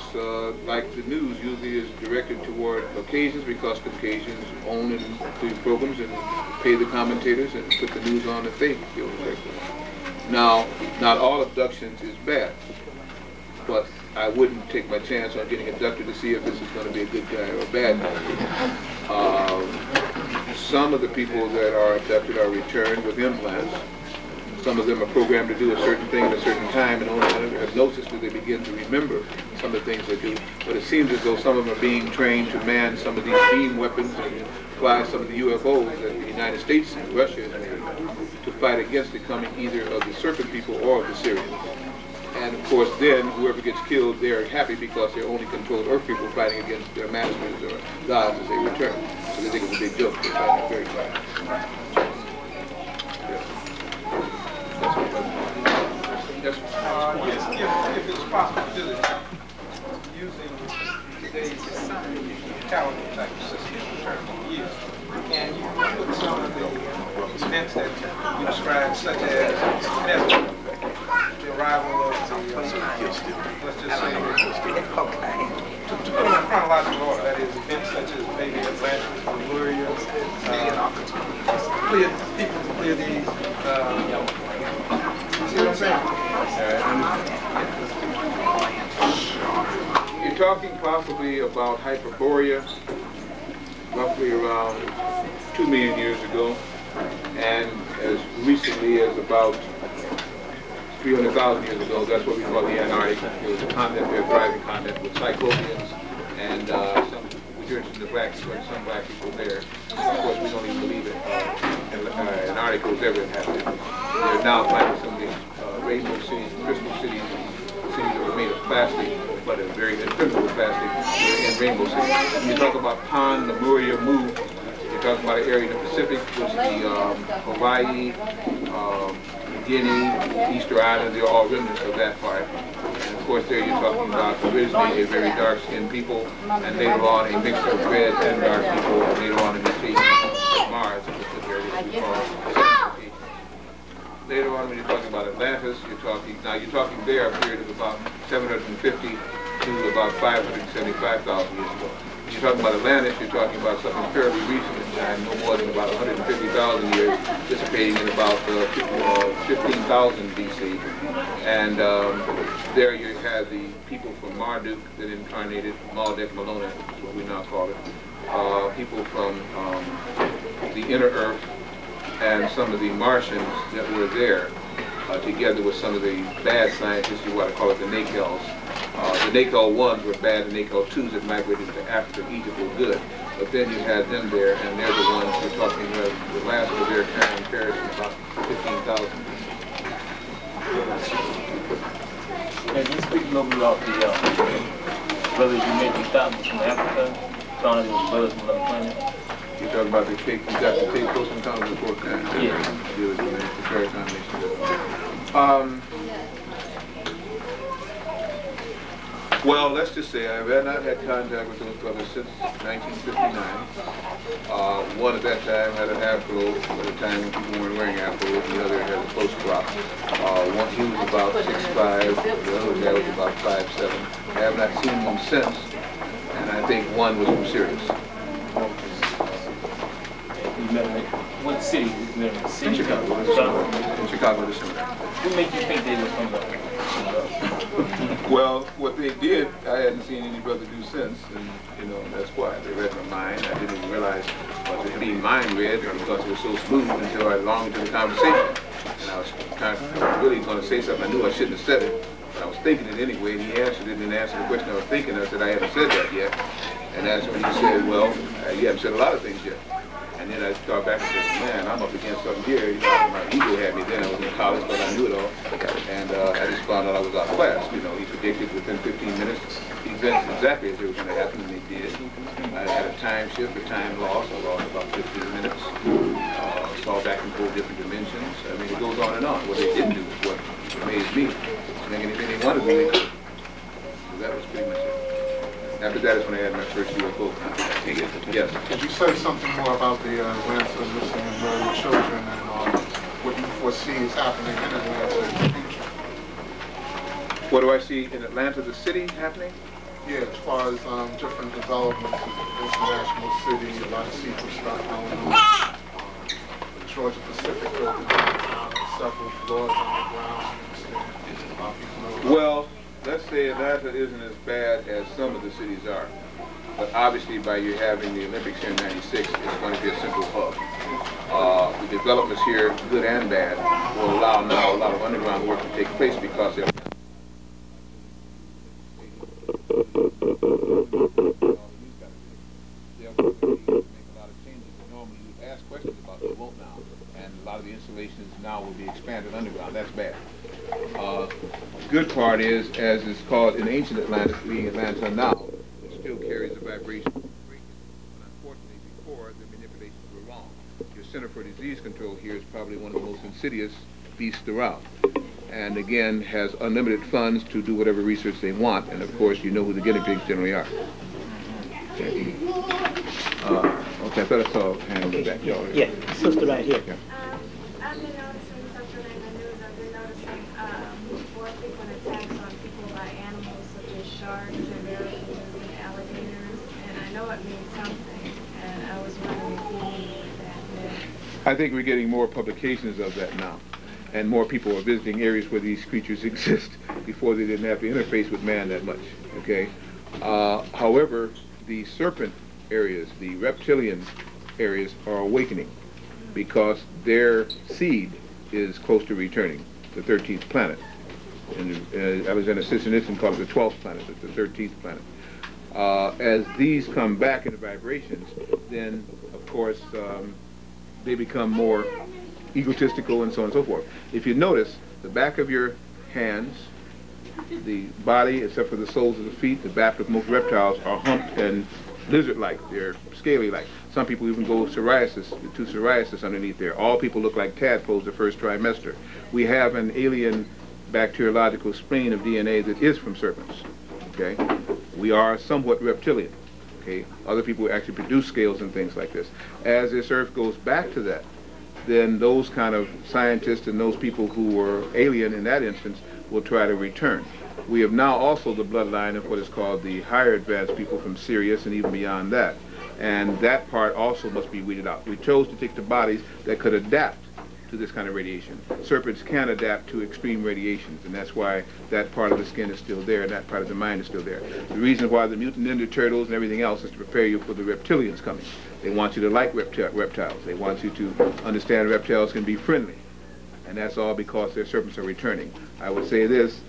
like the news usually is directed toward Caucasians, because Caucasians own and do programs and pay the commentators and put the news on if they feel directly. Now, not all abductions is bad, but I wouldn't take my chance on getting abducted to see if this is going to be a good guy or a bad guy. Some of the people that are abducted are returned with implants. Some of them are programmed to do a certain thing at a certain time, and only under hypnosis do they begin to remember some of the things they do. But it seems as though some of them are being trained to man some of these beam weapons and fly some of the UFOs that the United States and Russia has made to fight against the coming either of the serpent people or of the Syrians. And of course then, whoever gets killed, they're happy because they're only controlled Earth people fighting against their masters or gods as they return. So they think it's a big joke. They're fighting a fairy tale. Yes. If it's possible to do it using today's calendar type system in terms of years, can you put some of the events that you described, such as the arrival of the, let's just say, to put them in chronological order, that is, events such as maybe Atlantis, Lemuria, people from Pleiades, see what I'm saying? You're talking possibly about Hyperborea, roughly around 2 million years ago, and as recently as about 300,000 years ago, that's what we call the Antarctic. It was a continent, a thriving continent with Cyclopeans and some returns to the blacks, some black people there. Of course, we don't even believe it. Antarctica was ever inhabited. They're now finding some of these rainbow cities, crystal cities, cities that were made of plastic, but are very impenetrable plastic in rainbow cities. When you talk about Pan, Lemuria, Mu, you're talking about an area in the Pacific, which is the Hawaii, Guinea, Easter Island, they're all remnants of that part. And of course there you're talking about originally a very dark-skinned people, and later on a mix of red and dark people, and later on a mutation of Mars, which area we call. Later on when you're talking about Atlantis, you're talking there a period of about 750 to about 575,000 years ago. You're talking about Atlantis, you're talking about something fairly recent in time, no more than about 150,000 years, dissipating in about 15,000 BC. And there you had the people from Marduk that incarnated, Maldek Malona is what we now call it, people from the inner earth, and some of the Martians that were there, together with some of the bad scientists, you want to call it the Nakels. The Nakel 1s were bad, the Nakel 2s that migrated to Africa and Egypt were good. But then you had them there, and they're the ones we're talking about. The last of their carrying Paris was about 15,000. Can you speak a little bit about the brothers you mentioned thousands from Africa, found out it was brothers from another planet? You talk about the cake, you got the cake close encounters of the fourth kind. Yeah. Deal with the very combination. Well, let's just say I've not had contact with those brothers since 1959. One at that time had an afro, at a time when people weren't wearing afros, and the other had a close crop. One, he was about 6'5", the other guy was about 5'7". I have not seen them since, and I think one was from Sirius. What city? In Chicago. In Chicago, the seminary. What made you think they was from the? Well, what they did, I hadn't seen any brother do since, and you know that's why they read my mind. I didn't even realize what the being mind read because it was so smooth until I longed into the conversation, and I was really going to say something. I knew I shouldn't have said it, but I was thinking it anyway, and he answered it, and didn't answer the question I was thinking. I said I haven't said that yet, and that's when he said, well, you haven't said a lot of things yet. And then I started back and said, man, I'm up against something here. You know, my ego had me then. I was in college, but I knew it all. And I just found out I was out of class. You know, he predicted within 15 minutes events exactly as they were going to happen, and they did. I had a time shift, a time loss. I lost about 15 minutes. Saw back and forth different dimensions. I mean, it goes on and on. What they didn't do is what amazed me. Make anything they wanted to do, they could. So that was pretty much it. After that is when I had my first UFO contact. Yes. Could you say something more about the Atlanta missing and murdered children and what you foresee is happening in Atlanta in the future? What do I see in Atlanta, the city, happening? Yeah, as far as different developments, international city, a lot of secret stuff going on. The Georgia Pacific building downtown, several floors underground. Well, let's say Atlanta isn't as bad as some of the cities are. But obviously by you having the Olympics here in '96, it's going to be a central hub. The developments here, good and bad, will allow now a lot of underground work to take place because they'll make a lot of changes that normally you would ask questions about, they won't now. And a lot of the installations now will be expanded underground. That's bad. Good part is, as it's called in ancient Atlanta, being Atlanta now, it still carries a vibration. But unfortunately, before, the manipulations were wrong. Your Center for Disease Control here is probably one of the most insidious beasts around. And again, has unlimited funds to do whatever research they want. And of course, you know who the guinea pigs generally are. Okay, okay, I thought I saw a hand over back. Yeah, sister right here. Yeah. I've been noticing something in the news. I've been noticing more frequent attacks on people by animals such as sharks and barracudas and alligators. And I know it means something. And I was wondering if you knew what that meant. I think we're getting more publications of that now. And more people are visiting areas where these creatures exist. Before they didn't have to interface with man that much. Okay. However, the serpent areas, the reptilian areas are awakening because their seed is close to returning, the 13th planet. And Alexander Solzhenitsyn called it the 12th planet, it's the 13th planet. As these come back into vibrations, then, of course, they become more egotistical and so on and so forth. If you notice, the back of your hands, the body, except for the soles of the feet, the back of most reptiles are humped and lizard-like, they're scaly-like. Some people even go psoriasis underneath there. All people look like tadpoles the first trimester. We have an alien bacteriological strain of DNA that is from serpents, okay? We are somewhat reptilian, okay? Other people actually produce scales and things like this. As this Earth goes back to that, then those kind of scientists and those people who were alien in that instance will try to return. We have now also the bloodline of what is called the higher advanced people from Sirius and even beyond that. And that part also must be weeded out. We chose to take the bodies that could adapt to this kind of radiation. Serpents can adapt to extreme radiations, and that's why that part of the skin is still there and that part of the mind is still there. The reason why the mutant Ninja Turtles and everything else is to prepare you for the reptilians coming. They want you to like reptiles. They want you to understand reptiles can be friendly. And that's all because their serpents are returning. I would say this,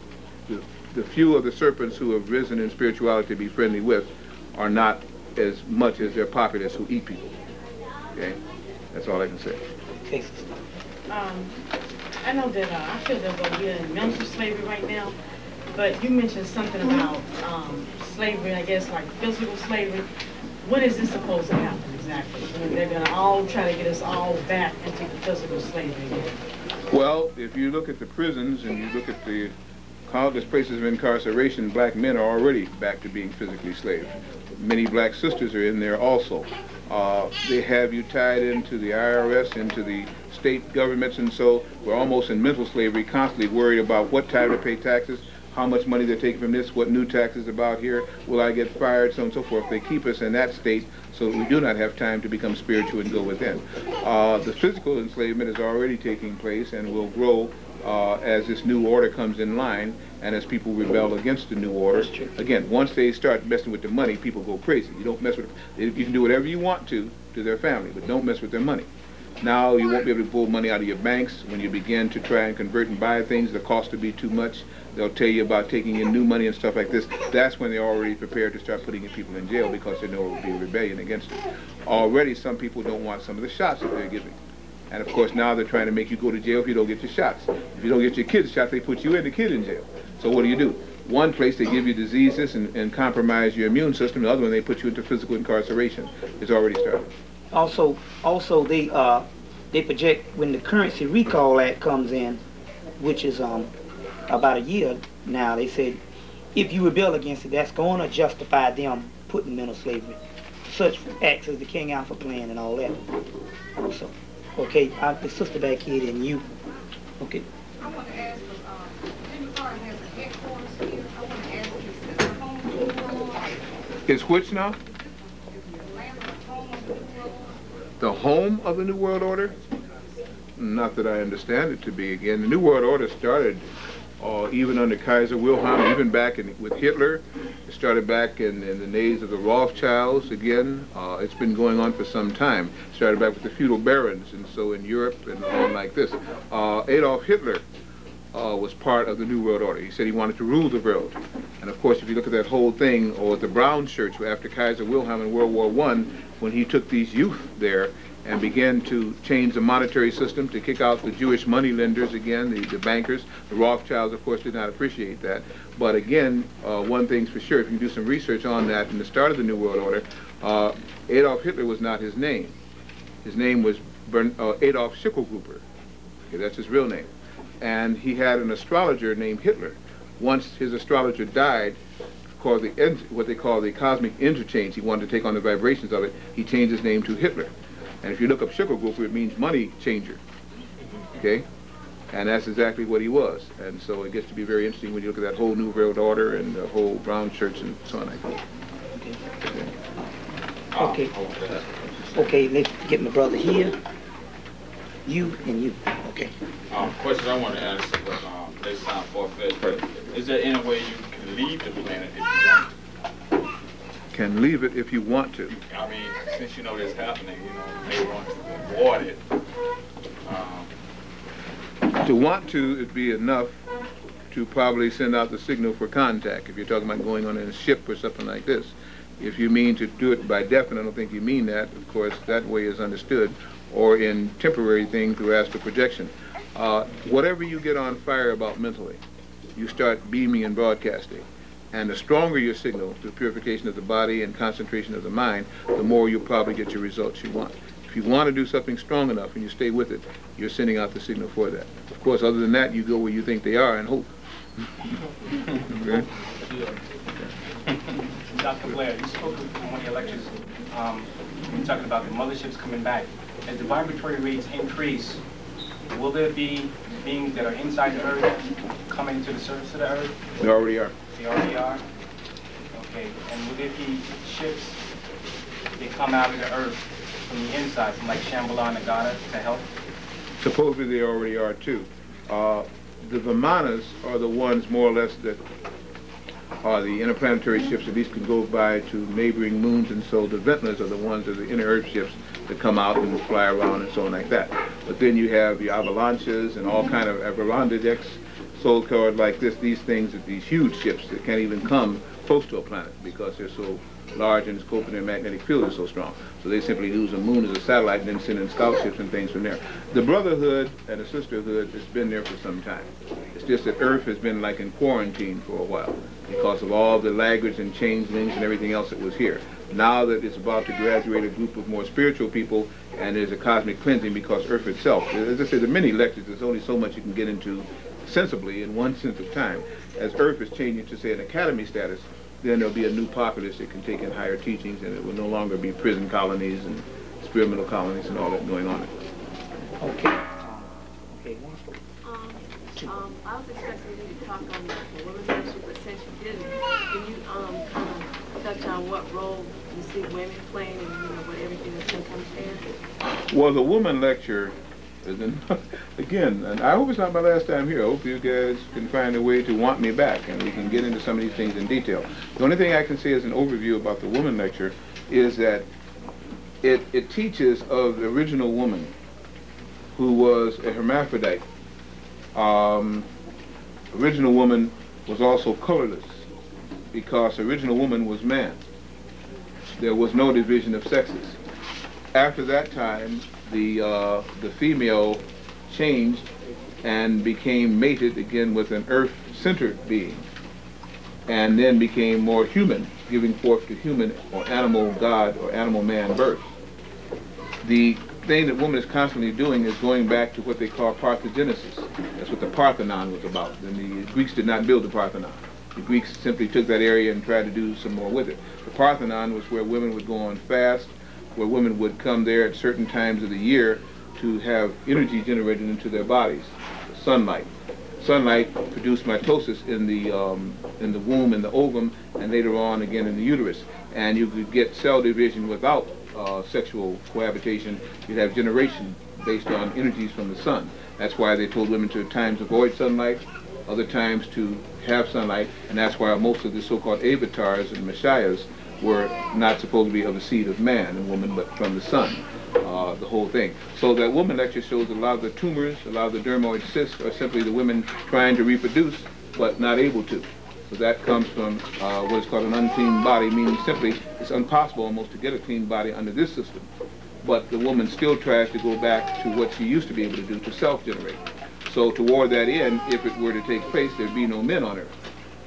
the few of the serpents who have risen in spirituality to be friendly with are not as much as their populace who eat people. Okay? That's all I can say. I know that I feel that we're in mental slavery right now, but you mentioned something about slavery, I guess, like physical slavery. When is this supposed to happen exactly? When they're going to all try to get us all back into the physical slavery again? Well, if you look at the prisons and you look at the countless places of incarceration, black men are already back to being physically slaves. Many black sisters are in there also. They have you tied into the IRS, into the state governments, and so we're almost in mental slavery, constantly worried about what time to pay taxes, how much money they're taking from this, what new taxes about here, will I get fired, so on and so forth. They keep us in that state so that we do not have time to become spiritual and go within. The physical enslavement is already taking place and will grow as this new order comes in line and as people rebel against the new order. Again, once they start messing with the money, people go crazy. You don't mess with you can do whatever you want to their family, but don't mess with their money. Now you won't be able to pull money out of your banks. When you begin to try and convert and buy things, the cost will be too much. They'll tell you about taking in new money and stuff like this. That's when they're already prepared to start putting people in jail because they know it will be a rebellion against it. Already some people don't want some of the shots that they're giving. And of course now they're trying to make you go to jail if you don't get your shots. If you don't get your kids shots, they put you and the kid in jail. So what do? One place they give you diseases and compromise your immune system. The other one they put you into physical incarceration. It's already started. Also they project when the Currency Recall Act comes in, which is about a year now, they said if you rebel against it, that's going to justify them putting mental slavery. Such acts as the King Alpha Plan and all that. Also, okay, the sister back here and you. Okay. I want to ask, Delbert has a headquarters here. I want to ask, is the home of the New World? Is which now? Is Atlanta the home of the New World? The home of the New World Order? Not that I understand it to be. Again, the New World Order started even under Kaiser Wilhelm, even back with Hitler. It started back in the days of the Rothschilds again. It's been going on for some time. It started back with the feudal barons, and so in Europe and on like this. Adolf Hitler was part of the New World Order. He said he wanted to rule the world. And of course, if you look at that whole thing, or the Brown Shirts after Kaiser Wilhelm in World War I, when he took these youth there and began to change the monetary system to kick out the Jewish money lenders again, the bankers. The Rothschilds, of course, did not appreciate that. But again, one thing's for sure, if you do some research on that in the start of the New World Order, Adolf Hitler was not his name. His name was Adolf Schicklgruber. Okay, that's his real name. And he had an astrologer named Hitler. Once his astrologer died, called what they call the cosmic interchange, he wanted to take on the vibrations of it, he changed his name to Hitler. And if you look up Schicklgruber, it means money changer. Okay? And that's exactly what he was. And so it gets to be very interesting when you look at that whole New World Order and the whole Brown Shirts and so on like that. Okay. Okay, let's get my brother here. You and you. Okay. Questions I want to ask, but they sound far-fetched, but is there any way you can leave the planet if you want to? Can leave it if you want to. I mean, since you know this happening, you may want to avoid it. To want to, it'd be enough to probably send out the signal for contact. If you're talking about going on in a ship or something like this. If you mean to do it by definite, I don't think you mean that. Of course, that way is understood. Or in temporary things through astral projection. Whatever you get on fire about mentally, you start beaming and broadcasting. And the stronger your signal to purification of the body and concentration of the mind, the more you'll probably get your results you want. If you want to do something strong enough and you stay with it, you're sending out the signal for that. Of course, other than that, you go where you think they are and hope. Okay? Dr. Blair, you spoke in one of your lectures, you were talking about the motherships coming back. As the vibratory rates increase, will there be beings that are inside the Earth coming to the surface of the Earth? They already are. They already are? Okay. And will there be ships that come out of the Earth from the inside, from like Shambhala and Nagata, to help? Supposedly they already are too. The Vimanas are the ones more or less that are the interplanetary ships that these can go by to neighboring moons, and so the Ventlas are the ones that are the inner Earth ships that come out and fly around and so on like that. But then you have the avalanches and all kind of avalanche so-called like this, these things, these huge ships that can't even come close to a planet because they're so large and the scope of their magnetic field is so strong. So they simply use the moon as a satellite and then send in scout ships and things from there. The brotherhood and the sisterhood has been there for some time. It's just that Earth has been like in quarantine for a while because of all the laggards and changelings and everything else that was here. Now that it's about to graduate a group of more spiritual people and there's a cosmic cleansing because Earth itself, as I said, there are many lectures, there's only so much you can get into sensibly in one sense of time. As Earth is changing to, say, an academy status, then there'll be a new populace that can take in higher teachings, and it will no longer be prison colonies and experimental colonies and all that going on. Okay. Okay. I was expecting you to talk on the women's issue, but since you didn't, can you kind of touch on what role you see women playing and what everything that's going to come there? Well, the woman lecture is again, and I hope it's not my last time here. I hope you guys can find a way to want me back and we can get into some of these things in detail. The only thing I can say as an overview about the woman lecture is that it teaches of the original woman who was a hermaphrodite. Original woman was also colorless because original woman was man. There was no division of sexes. After that time, the female changed and became mated again with an earth-centered being, and then became more human, giving forth to human or animal god or animal man birth. The thing that woman is constantly doing is going back to what they call parthenogenesis. That's what the Parthenon was about. And the Greeks did not build the Parthenon. The Greeks simply took that area and tried to do some more with it. The Parthenon was where women would go on fast, where women would come there at certain times of the year to have energy generated into their bodies. Sunlight. Sunlight produced mitosis in the womb, in the ovum, and later on again in the uterus. And you could get cell division without sexual cohabitation. You'd have generation based on energies from the sun. That's why they told women to at times avoid sunlight, other times to have sunlight, and that's why most of the so-called avatars and messiahs were not supposed to be of the seed of man and woman, but from the sun, the whole thing. So that woman lecture shows a lot of the tumors, a lot of the dermoid cysts are simply the women trying to reproduce, but not able to. So that comes from what is called an unclean body, meaning simply it's impossible almost to get a clean body under this system. But the woman still tries to go back to what she used to be able to do, to self-generate. So toward that end, if it were to take place, there'd be no men on Earth.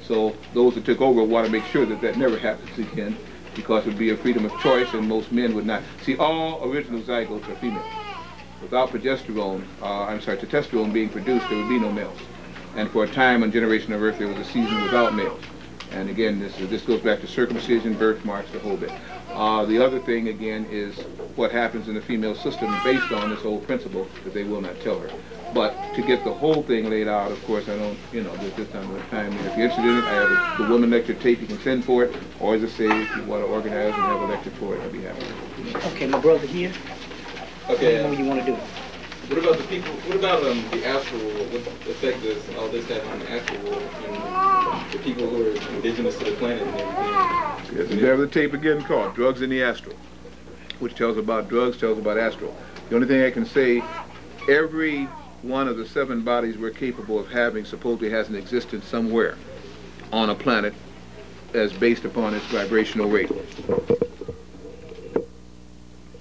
So those that took over want to make sure that that never happens again, because it would be a freedom of choice and most men would not. See, all original zygotes are female. Without testosterone being produced, there would be no males. And for a time on generation of Earth, there was a season without males. And again, this goes back to circumcision, birthmarks, the whole bit. The other thing, again, is what happens in the female system based on this whole principle that they will not tell her. But to get the whole thing laid out, of course, I don't, there's this time of time. If you're interested in it, I have the woman lecture tape. You can send for it. Or as I say, if you want to organize and have a lecture for it, I'd be happy. Okay, my brother here. Okay. What do you want to do? What about the people, what about the astral world? What effect does all this have on the astral world and the people who are indigenous to the planet and everything? Yes, and you have the tape again called Drugs in the Astral, which tells about drugs, tells about astral. The only thing I can say, every one of the 7 bodies we're capable of having supposedly has an existence somewhere on a planet as based upon its vibrational rate.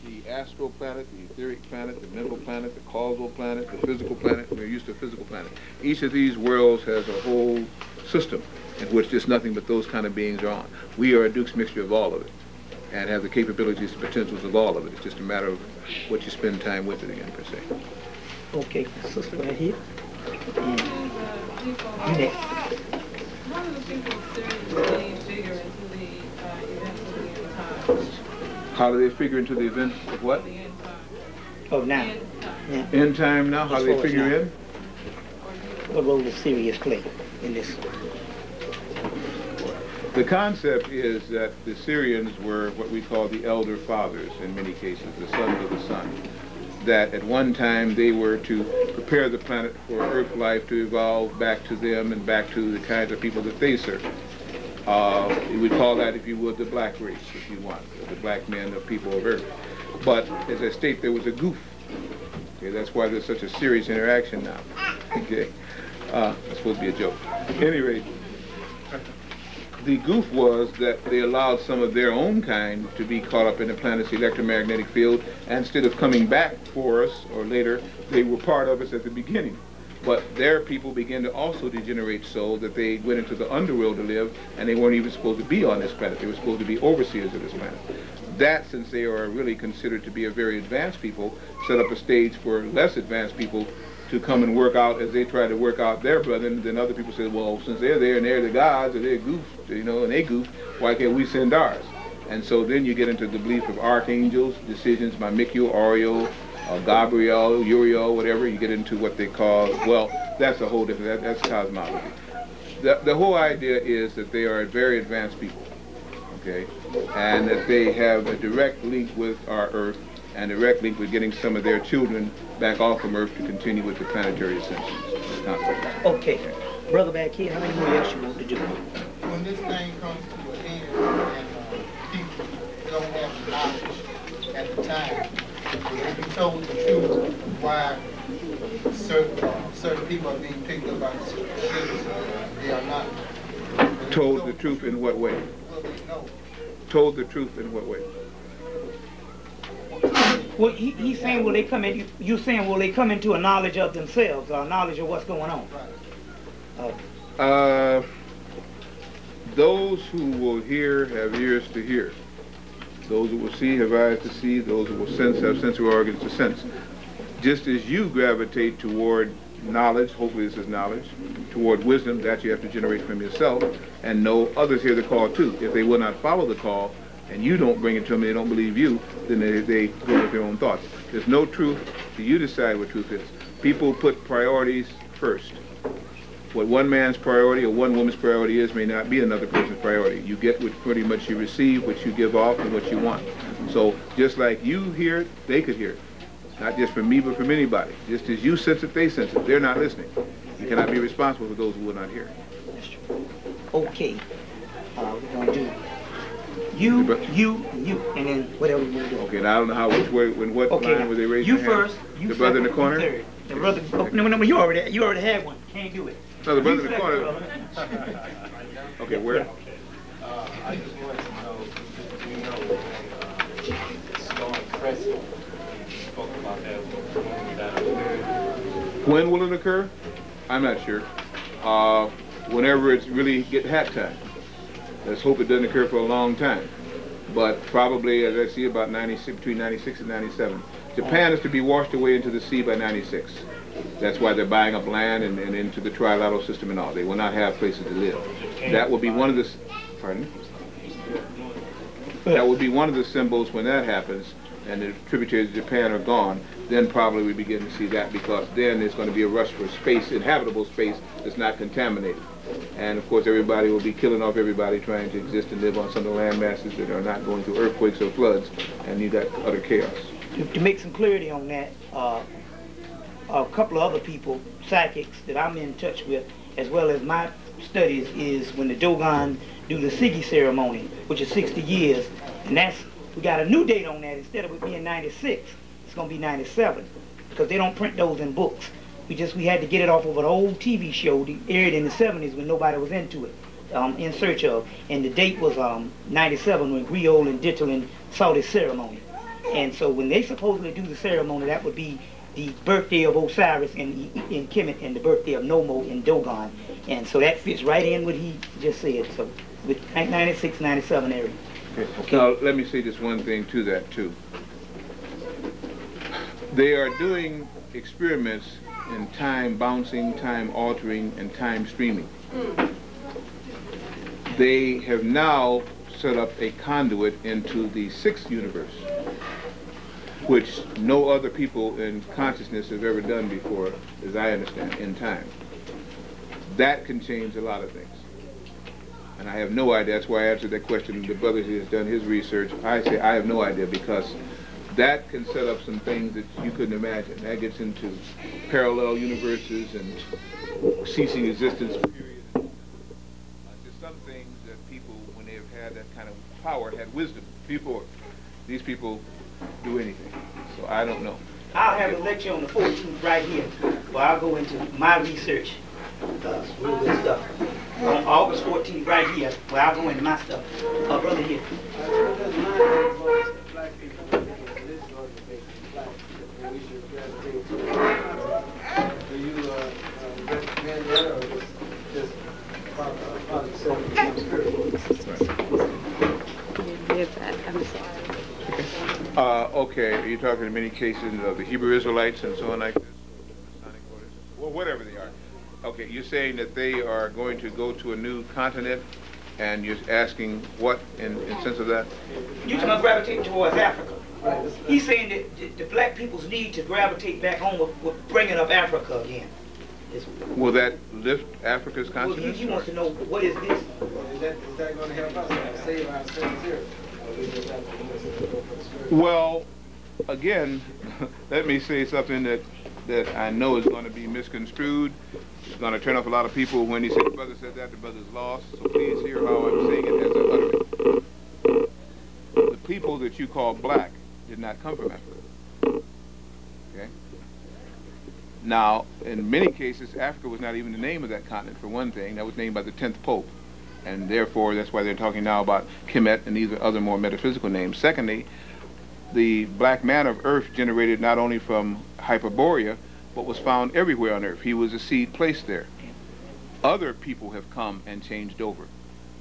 The astral planet, the etheric planet, the mental planet, the causal planet, the physical planet. We're used to a physical planet. Each of these worlds has a whole system. in which just nothing but those kind of beings are on. We are a Duke's mixture of all of it, and have the capabilities and potentials of all of it. It's just a matter of what you spend time with it again, per se. Okay, sister right here. And you next. How do the people seriously figure into the events of the end times? How do they figure into the events of what? The end time. Oh, now. Yeah. End time now? How do they figure in? What role does Sirius play in this? The concept is that the Syrians were what we call the elder fathers in many cases, the sons of the sun. That at one time they were to prepare the planet for Earth life to evolve back to them and back to the kinds of people that they serve. You would call that, if you would, the black race, if you want, the black men, the people of Earth. But as I state, there was a goof. Okay, that's why there's such a serious interaction now. Okay, that's supposed to be a joke. At any rate, the goof was that they allowed some of their own kind to be caught up in the planet's electromagnetic field, and instead of coming back for us or later, they were part of us at the beginning. But their people began to also degenerate so that they went into the underworld to live, and they weren't even supposed to be on this planet. They were supposed to be overseers of this planet. That, since they are really considered to be a very advanced people, set up a stage for less advanced people to come and work out as they try to work out their brethren. Then other people say, well, since they're there and they're the gods and they're goofed, you know, and they goof, why can't we send ours? And so then you get into the belief of archangels, decisions by Michael, Oriel, Gabriel, Uriel, whatever. You get into what they call, well, that's a whole different, that's cosmology. The whole idea is that they are very advanced people, okay, and that they have a direct link with our Earth and a direct link with getting some of their children back off from Earth to continue with the planetary ascensions. Okay, brother back here, how many more else you want to do? When this thing comes to an end and people don't have the knowledge at the time, if you told the truth why certain people are being picked up by the citizens, they are not. Told the truth in what way? Well, they know. Told the truth in what way? Well, he's saying, will they come in? You're saying, will they come into a knowledge of themselves, or a knowledge of what's going on? Those who will hear have ears to hear. Those who will see have eyes to see. Those who will sense have sensory organs to sense. Just as you gravitate toward knowledge, hopefully this is knowledge, toward wisdom, that you have to generate from yourself, and know others hear the call too. If they will not follow the call, and you don't bring it to them, they don't believe you, then they go with their own thoughts. There's no truth till you decide what truth is. People put priorities first. What one man's priority or one woman's priority is may not be another person's priority. You get what pretty much you receive, what you give off, and what you want. So just like you hear it, they could hear it. Not just from me, but from anybody. Just as you sense it, they sense it. They're not listening. You cannot be responsible for those who will not hear. Okay. We're going to do you, and then whatever we want to do. Okay, now I don't know how, which way, in what line were they raising you their hand? first, you the brother in the second, corner? Third. The brother, oh, no, you already had one. Can't do it. No, the brother in the corner. Okay, where? I just wanted to know, do you know it's going crescent? You spoke about that. When that occurred? When will it occur? I'm not sure. Whenever it's really get hat time. Let's hope it doesn't occur for a long time. But probably, as I see, about 96, between 96 and 97. Japan is to be washed away into the sea by 96. That's why they're buying up land and into the trilateral system and all. They will not have places to live. That will be one of the, pardon? That will be one of the symbols when that happens, and the tributaries of Japan are gone. Then probably we begin to see that, because then there's going to be a rush for space, inhabitable space that's not contaminated. And of course everybody will be killing off everybody trying to exist and live on some of the land masses that are not going through earthquakes or floods, and you got utter chaos. To make some clarity on that, a couple of other people, psychics that I'm in touch with, as well as my studies, is when the Dogon do the Sigi ceremony, which is 60 years, and we got a new date on that. Instead of it being 96, it's going to be 97, because they don't print those in books. We had to get it off of an old TV show that aired in the 70s when nobody was into it, in search of, and the date was 97 when Griot and Dittelin saw this ceremony. And so when they supposedly do the ceremony, that would be the birthday of Osiris in Kemet and the birthday of Nomo in Dogon. And so that fits right in what he just said. So with 96, 97 area. Okay. Now, let me say just one thing to that, too. They are doing experiments in time bouncing, time altering, and time streaming. They have now set up a conduit into the sixth universe, which no other people in consciousness have ever done before, as I understand, in time. That can change a lot of things. And I have no idea. That's why I answered that question. The brother who has done his research, I say I have no idea, because that can set up some things that you couldn't imagine. That gets into parallel universes and ceasing existence periods. There's some things that people, when they have had that kind of power, had wisdom before. These people do anything. So I don't know. I'll have a lecture on the 14th right here, where I'll go into my research, real good stuff. On August 14th right here, where I'll go into my stuff. Brother here. Do you recommend that, or just probably self I'm sorry. Okay, are you talking in many cases of the Hebrew Israelites and so on like this? Well, whatever they are. Okay, you're saying that they are going to go to a new continent, and you're asking what in sense of that? You're going to gravitate towards Africa. He's saying that the black people's need to gravitate back home with bringing up Africa again. Will that lift Africa's consciousness? Well, he wants to know, what is this? Is that going to help us save ourselves here? Well, again, let me say something that I know is going to be misconstrued. It's going to turn off a lot of people. When he said the brother said that, the brother's lost. So please hear how I'm saying it as I utter it. The people that you call black did not come from Africa. Okay? Now, in many cases, Africa was not even the name of that continent, for one thing. That was named by the 10th Pope. And therefore, that's why they're talking now about Kemet and these other more metaphysical names. Secondly, the black man of Earth generated not only from Hyperborea, but was found everywhere on Earth. He was a seed placed there. Other people have come and changed over.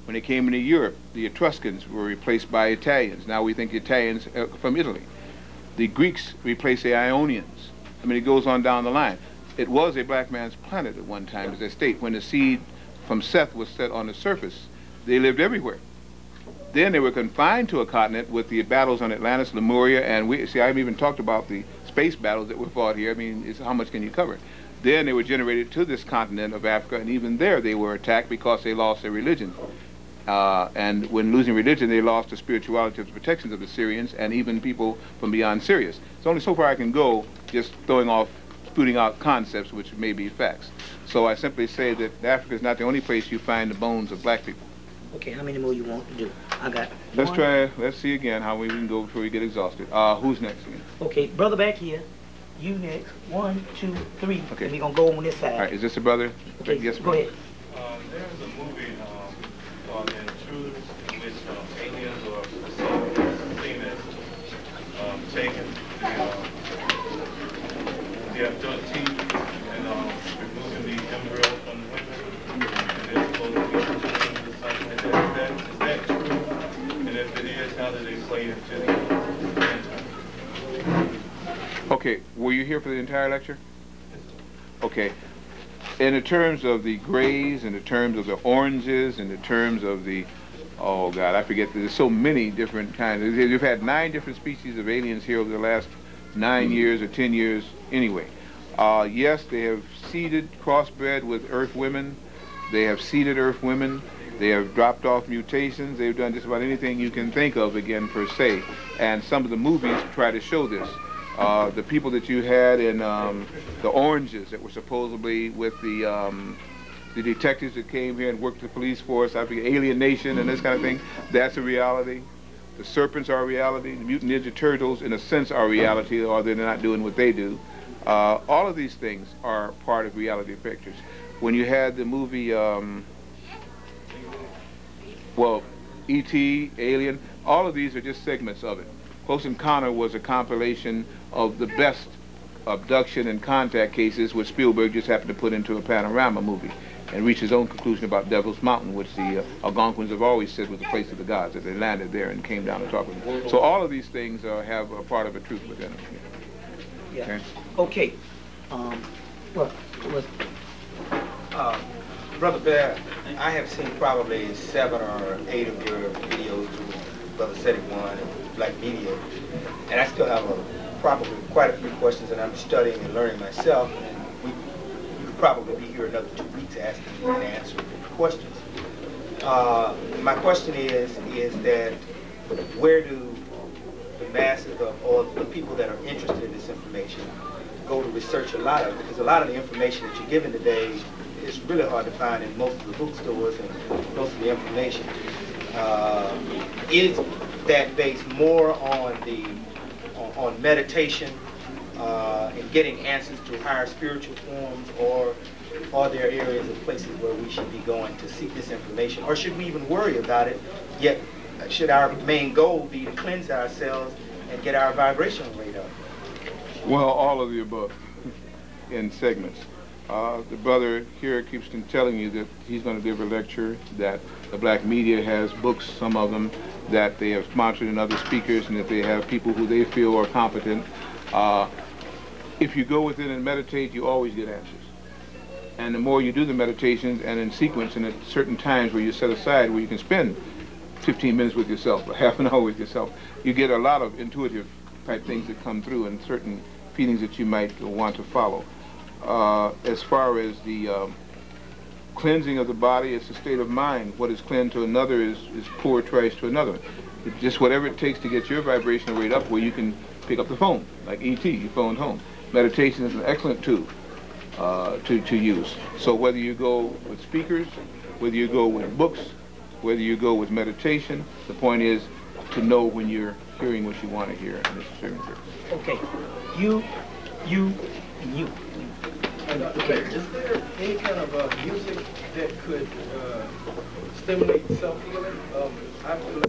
When they came into Europe, the Etruscans were replaced by Italians. Now we think Italians from Italy. The Greeks replaced the Ionians. I mean, it goes on down the line. It was a black man's planet at one time, as they state. When the seed from Seth was set on the surface, they lived everywhere. Then they were confined to a continent with the battles on Atlantis, Lemuria, and I haven't even talked about the space battles that were fought here. I mean, how much can you cover? Then they were generated to this continent of Africa, and even there they were attacked because they lost their religion. And when losing religion, they lost the spirituality of the protections of the Syrians and even people from beyond Sirius. It's only so far I can go, just spooting out concepts which may be facts. So I simply say that Africa is not the only place you find the bones of black people. Okay, how many more you want to do? I got Let's see again how we can go before we get exhausted. Who's next again? Okay, brother back here. You next. 1, 2, 3. Okay. And we're going to go on this side. All right, is this the brother? Okay, yes, go ahead. There's a movie called The Intruders, in which aliens or seen as taking the adult teeth and removing the embryo from the women, and they're supposed to be introducing to something like that. Is that true? And if it is, how do they play into the Okay, were you here for the entire lecture? Okay. In the terms of the grays, in the terms of the oranges, in the terms of the, oh God, I forget, there's so many different kinds. You've had 9 different species of aliens here over the last 9 years or 10 years anyway. Yes, they have seeded, crossbred with Earth women. They have seeded Earth women. They have dropped off mutations. They've done just about anything you can think of, again, per se. And some of the movies try to show this. The people that you had in the oranges that were supposedly with the detectives that came here and worked the police force, I forget, Alien Nation and this kind of thing, that's a reality. The serpents are a reality. The Mutant Ninja Turtles, in a sense, are reality, or they're not doing what they do. All of these things are part of reality pictures. When you had the movie, well, E.T., Alien, all of these are just segments of it. Close Encounter was a compilation of the best abduction and contact cases, which Spielberg just happened to put into a panorama movie and reach his own conclusion about Devil's Mountain, which the Algonquins have always said was the place of the gods, that they landed there and came down and talked with them. So all of these things have a part of a truth within them. Yeah. Okay. Brother Blair, I have seen probably 7 or 8 of your videos through Brother Cedric One and Black Media, and I still have probably quite a few questions that I'm studying and learning myself, and we could probably be here another 2 weeks asking and answering questions. My question is that where do the masses or the people that are interested in this information go to research a lot of it? Because a lot of the information that you're given today is really hard to find in most of the bookstores and most of the information. Is that based more on meditation and getting answers to higher spiritual forms, or are there areas and places where we should be going to seek this information? Or should we even worry about it, yet should our main goal be to cleanse ourselves and get our vibrational rate up? Well, all of the above in segments. The brother here keeps telling you that he's going to give a lecture, that the Black Media has books, some of them, that they have sponsored in other speakers, and that they have people who they feel are competent. If you go within and meditate, you always get answers. And the more you do the meditations and in sequence and at certain times where you set aside where you can spend 15 minutes with yourself or half an hour with yourself, you get a lot of intuitive type things that come through and certain feelings that you might want to follow. As far as the cleansing of the body, it's a state of mind. What is cleansed to another is poor twice to another. It's just whatever it takes to get your vibrational rate up where you can pick up the phone, like E.T., you phoned home. Meditation is an excellent tool to use. So whether you go with speakers, whether you go with books, whether you go with meditation, the point is to know when you're hearing what you want to hear, and it's very important. Okay. You. Okay. Is there any kind of music that could stimulate self-healing? I've been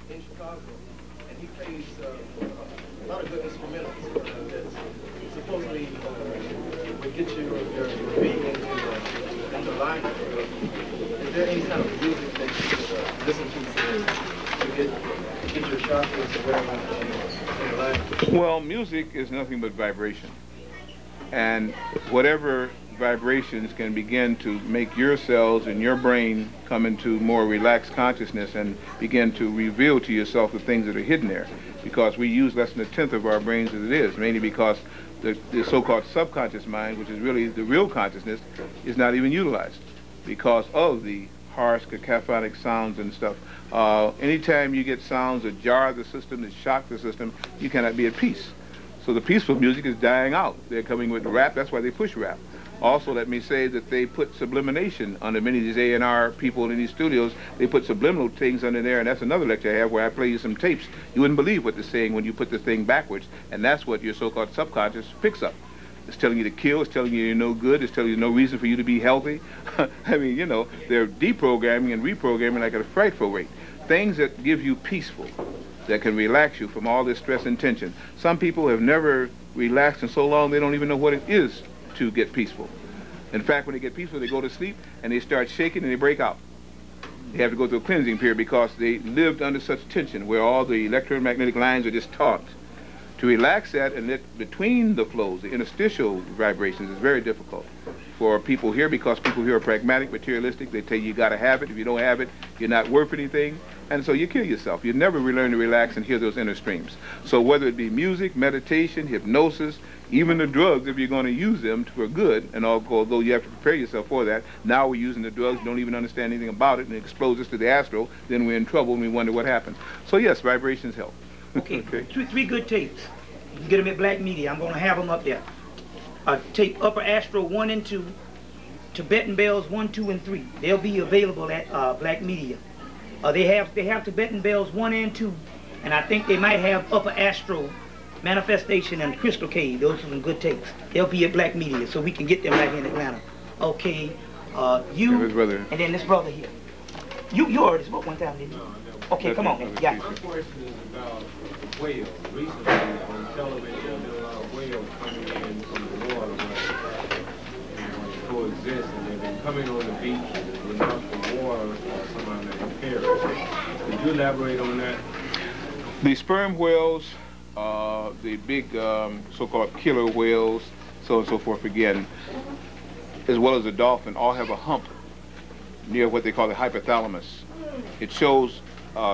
in Chicago, and he plays a lot of good instrumentals that supposedly would get your being into line. Is there any kind of music that you could listen to get your chakras or whatever in line? Well, music is nothing but vibration. And whatever vibrations can begin to make your cells and your brain come into more relaxed consciousness and begin to reveal to yourself the things that are hidden there. Because we use less than 1/10 of our brains as it is, mainly because the so-called subconscious mind, which is really the real consciousness, is not even utilized because of the harsh cacophonic sounds and stuff. Anytime you get sounds that jar the system, that shock the system, you cannot be at peace. So the peaceful music is dying out. They're coming with rap. That's why they push rap. Also, let me say that they put sublimination under many of these A&R people in these studios. They put subliminal things under there, and that's another lecture I have where I play you some tapes. You wouldn't believe what they're saying when you put the thing backwards, and that's what your so-called subconscious picks up. It's telling you to kill. It's telling you you're no good. It's telling you no reason for you to be healthy. I mean, you know, they're deprogramming and reprogramming like at a frightful rate. Things that give you peaceful, that can relax you from all this stress and tension. Some people have never relaxed in so long they don't even know what it is to get peaceful. In fact, when they get peaceful, they go to sleep and they start shaking and they break out. They have to go through a cleansing period because they lived under such tension where all the electromagnetic lines are just taut. To relax that and let between the flows, the interstitial vibrations, is very difficult for people here because people here are pragmatic, materialistic. They tell you got to have it. If you don't have it, you're not worth anything. And so you kill yourself. You never learn to relax and hear those inner streams. So whether it be music, meditation, hypnosis, even the drugs, if you're going to use them for good, and although you have to prepare yourself for that, now we're using the drugs, don't even understand anything about it, and it exposes us to the astral, then we're in trouble and we wonder what happened. So yes, vibrations help. Okay, three good tapes. You can get them at Black Media. I'm going to have them up there. Tape Upper Astral 1 and 2, Tibetan Bells 1, 2, and 3. They'll be available at Black Media. They have Tibetan Bells 1 and 2, and I think they might have Upper Astral, Manifestation, and Crystal Cave. Those are some good tapes. They'll be at Black Media, so we can get them right here in Atlanta. Okay, you, and then this brother here. You already spoke one time, didn't you? Okay, come on. Yeah. My question is about whales. Recently on television, there have been a lot of whales coming in from the water and coexist, and they've been coming on the beach with enough of water for someone to perish. Could you elaborate on that? The sperm whales, the big so-called killer whales, so on and so forth again, as well as the dolphin, all have a hump near what they call the hypothalamus. It shows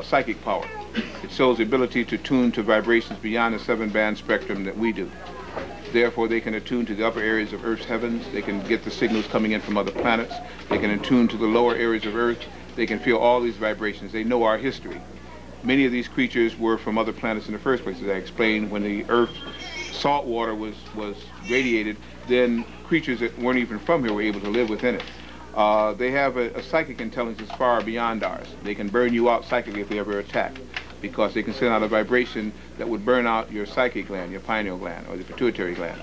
psychic power. It shows the ability to tune to vibrations beyond the 7-band spectrum that we do. Therefore, they can attune to the upper areas of Earth's heavens. They can get the signals coming in from other planets. They can attune to the lower areas of Earth. They can feel all these vibrations. They know our history. Many of these creatures were from other planets in the first place. As I explained, when the Earth's salt water was radiated, then creatures that weren't even from here were able to live within it. They have a psychic intelligence far beyond ours. They can burn you out psychically if they ever attack, because they can send out a vibration that would burn out your psychic gland, your pineal gland, or the pituitary gland.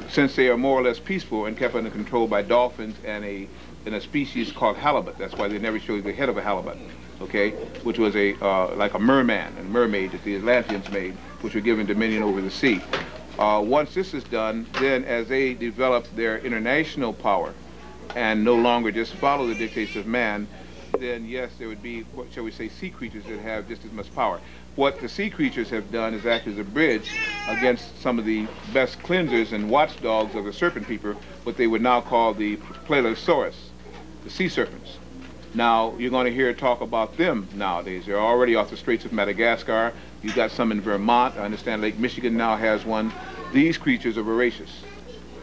Since they are more or less peaceful and kept under control by dolphins and a species called halibut, that's why they never show you the head of a halibut, okay, which was like a merman and mermaid that the Atlanteans made, which were given dominion over the sea. Once this is done, then as they develop their international power, and no longer just follow the dictates of man, then yes, there would be, what shall we say, sea creatures that have just as much power. What the sea creatures have done is act as a bridge against some of the best cleansers and watchdogs of the serpent people, what they would now call the Platelosaurus, the sea serpents. Now, you're going to hear talk about them nowadays. They're already off the Straits of Madagascar. You've got some in Vermont. I understand Lake Michigan now has one. These creatures are voracious.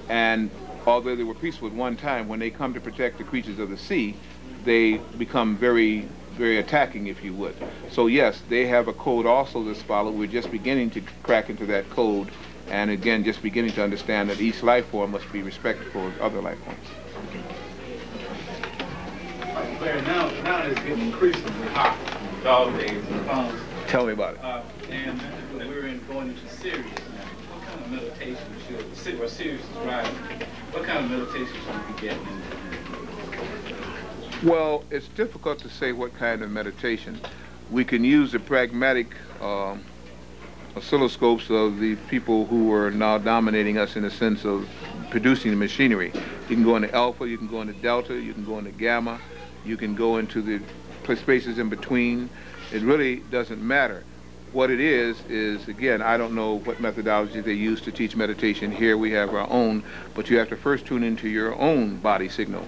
And although they were peaceful at one time, when they come to protect the creatures of the sea, they become very, very attacking, if you would. So yes, they have a code also that's followed. We're just beginning to crack into that code, and again, just beginning to understand that each life form must be respectful of other life forms. Blair, now it's getting increasingly hot. Dog days and phones. Tell me about it. And we're going into Sirius now. What kind of meditation should, or Sirius is rising, what kind of meditation should we be getting into? Well, it's difficult to say what kind of meditation. We can use the pragmatic oscilloscopes of the people who are now dominating us in the sense of producing the machinery. You can go into alpha, you can go into delta, you can go into gamma, you can go into the spaces in between. It really doesn't matter. What it is, again, I don't know what methodology they use to teach meditation. Here we have our own, but you have to first tune into your own body signal.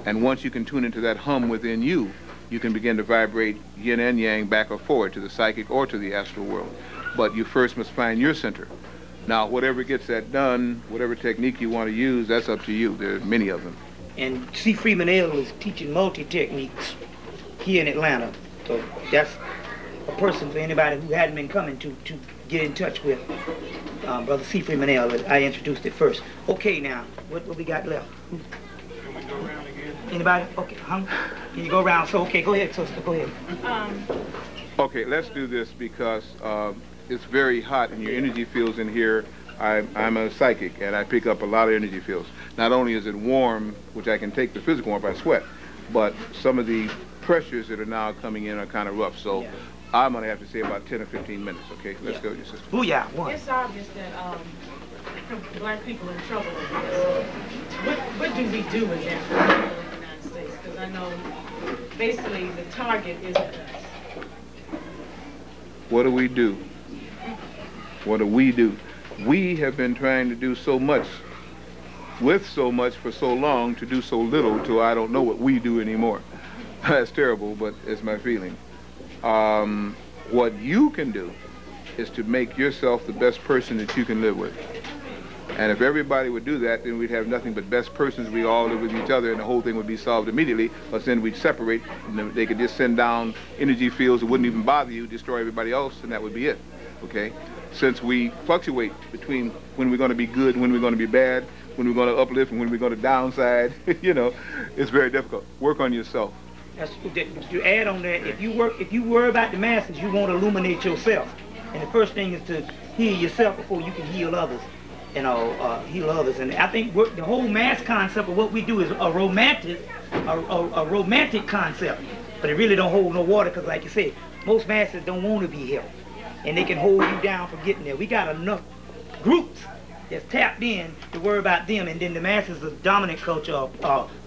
And once you can tune into that hum within you, you can begin to vibrate yin and yang back or forward to the psychic or to the astral world. But you first must find your center. Now, whatever gets that done, whatever technique you want to use, that's up to you. There are many of them. And C. Freeman L. is teaching multi-techniques here in Atlanta. So that's a person for anybody who hadn't been coming to get in touch with. Brother C. Freeman L. I introduced it first. Okay, now, what we got left? Can we go around again? Anybody? Okay, Can you go around? So, okay, go ahead, sister, go ahead. Okay, let's do this because it's very hot and your energy fields in here. I'm a psychic and I pick up a lot of energy fields. Not only is it warm, which I can take the physical warmth, I sweat, but some of the pressures that are now coming in are kind of rough. So I'm going to have to say about 10 or 15 minutes, okay? Let's go, your sister. Booyah, one. It's obvious that black people are in trouble over this. What do we do with that in the United States? Because I know basically the target is us. What do we do? What do we do? We have been trying to do so much, with so much for so long, to do so little till I don't know what we do anymore. That's terrible, but it's my feeling. What you can do is to make yourself the best person that you can live with. And if everybody would do that, then we'd have nothing but best persons. We all live with each other, and the whole thing would be solved immediately. But then we'd separate, and they could just send down energy fields that wouldn't even bother you, destroy everybody else, and that would be it. Okay? Since we fluctuate between when we're going to be good and when we're going to be bad, when we're going to uplift and when we're going to downside, you know, it's very difficult. Work on yourself. To add on that, if you worry about the masses, you won't illuminate yourself. And the first thing is to heal yourself before you can heal others. Heal others. And I think the whole mass concept of what we do is a romantic concept. But it really don't hold no water because, like you said, most masses don't want to be helped. And they can hold you down from getting there. We got enough groups that's tapped in to worry about them, and then the masses of dominant culture,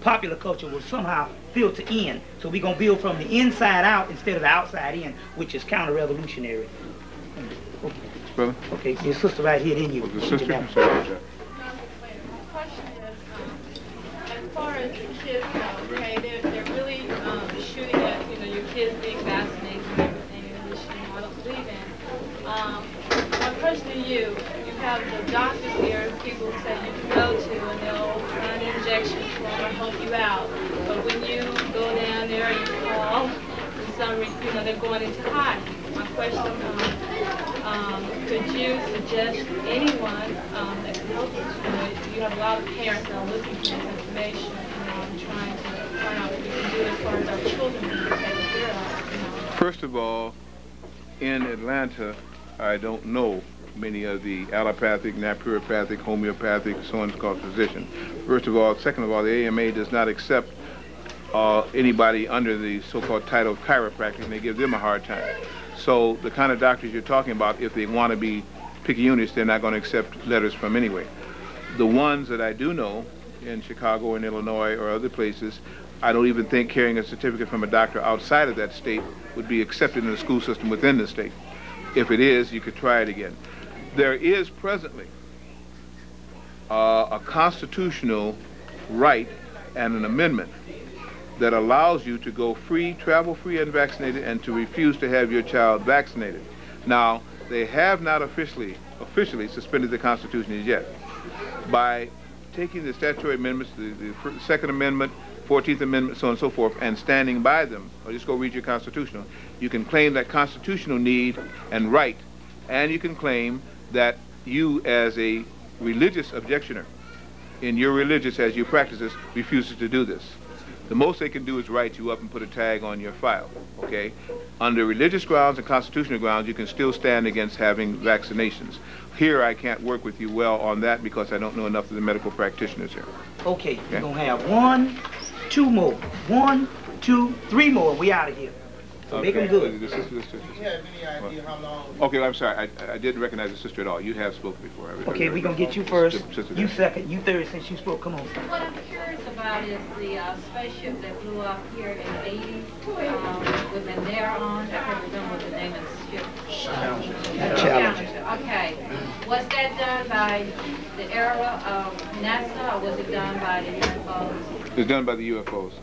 popular culture, will somehow filter in. So we're going to build from the inside out instead of the outside in, which is counter-revolutionary. Brother? Okay, your sister right here, then you. The sister? My question is, as far as the kids go, okay, they're really shooting at, your kids being vaccinated and everything, which, I don't believe in. My question to you, you have the doctors here, people say you can go to, and they'll run injections for and help you out. But when you go down there and you call, for some reason, they're going into hiding. My question, could you suggest anyone that can help us? You have a lot of parents that are looking for this information and trying to find out what we can do as far as our children being taken care of. First of all, in Atlanta, I don't know many of the allopathic, naturopathic, homeopathic, so on called physicians. First of all. Second of all, the AMA does not accept anybody under the so-called title of chiropractic, and they give them a hard time. So the kind of doctors you're talking about, if they want to be picky units, they're not going to accept letters from anyway. The ones that I do know in Chicago or in Illinois or other places, I don't even think carrying a certificate from a doctor outside of that state would be accepted in the school system within the state. If it is, you could try it again. There is presently a constitutional right and an amendment that allows you to go free, travel free unvaccinated, and to refuse to have your child vaccinated. Now, they have not officially suspended the Constitution as yet. By taking the statutory amendments, the Second Amendment, 14th Amendment, so on and so forth, and standing by them, or just go read your constitutional, you can claim that constitutional need and right, and you can claim that you as a religious objectioner in your religious, as you practice this, refuses to do this. The most they can do is write you up and put a tag on your file, okay? Under religious grounds and constitutional grounds, you can still stand against having vaccinations. Here, I can't work with you well on that because I don't know enough of the medical practitioners here. Okay, we're going to have 1, 2 more. 1, 2, 3 more. We out of here. So make them good. Do you have any idea how long? Okay, I'm sorry. I didn't recognize the sister at all. You have spoken before. Okay, we're going to get you first. You second. You third since you spoke. Come on. What I'm curious about is the spaceship that blew up here in the 80s with an air on. I can't remember what the name of the ship. Challenger. Okay. Was that done by the era of NASA, or was it done by the UFOs? It was done by the UFOs.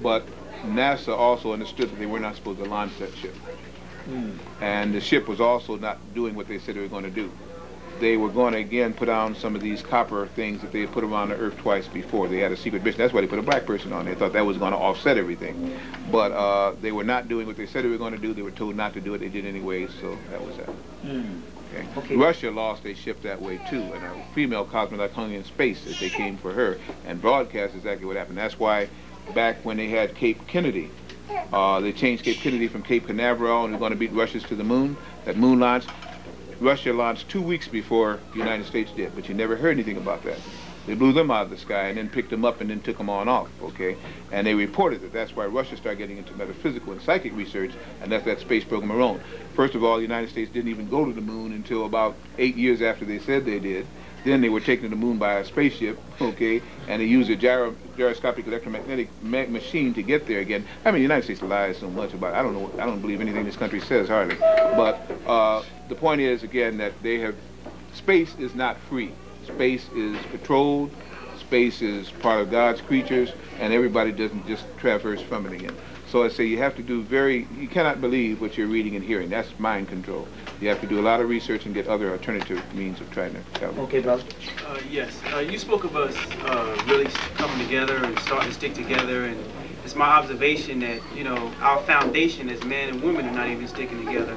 But NASA also understood that they were not supposed to launch that ship. And the ship was also not doing what they said they were going to do. They were going to, again, put on some of these copper things that they had put around the Earth twice before. They had a secret mission. That's why they put a black person on. They thought that was going to offset everything. But they were not doing what they said they were going to do. They were told not to do it. They did anyway, so that was that. Okay. Russia lost a ship that way, too, and a female cosmonaut hung in space as they came for her and broadcast exactly what happened. That's why back when they had Cape Kennedy, they changed Cape Kennedy from Cape Canaveral, and they're going to beat Russians to the moon. That moon launch, Russia launched 2 weeks before the United States did, but you never heard anything about that. They blew them out of the sky and then picked them up and then took them on off, okay? And they reported that. That's why Russia started getting into metaphysical and psychic research, and that's that space program alone. First of all, the United States didn't even go to the moon until about 8 years after they said they did. Then they were taken to the moon by a spaceship, okay, and they used a gyroscopic electromagnetic machine to get there again. I mean, the United States lies so much about it. I don't believe anything this country says, hardly. But the point is, again, that space is not free. Space is patrolled, space is part of God's creatures, and everybody doesn't just traverse from it again. So I say you have to do you cannot believe what you're reading and hearing. That's mind control. You have to do a lot of research and get other alternative means of trying to tell them. Okay, brother. Yes, you spoke of us really coming together and starting to stick together, and it's my observation that, our foundation as men and women are not even sticking together.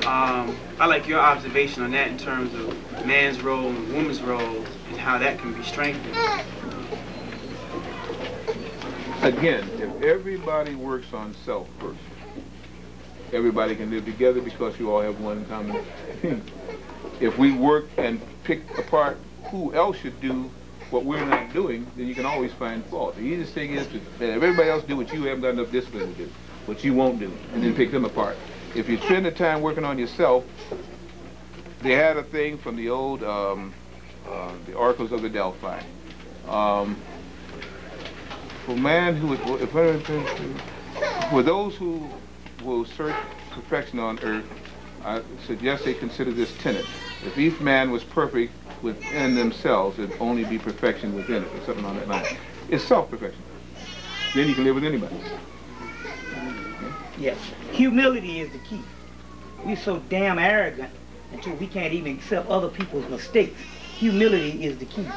I like your observation on that in terms of man's role and woman's role and how that can be strengthened. Again, if everybody works on self first, everybody can live together because you all have one common thing. If we work and pick apart who else should do what we're not doing, then you can always find fault. The easiest thing is to let everybody else do what you haven't got enough discipline to do. which you won't do, and then pick them apart. If you spend the time working on yourself, they had a thing from the old, the oracles of the Delphi. For those who will search perfection on earth, I suggest they consider this tenet. If each man was perfect within themselves, it'd only be perfection within it, or something on that line. It's self-perfection. Then you can live with anybody. Yes. Humility is the key. We're so damn arrogant until we can't even accept other people's mistakes. Humility is the key,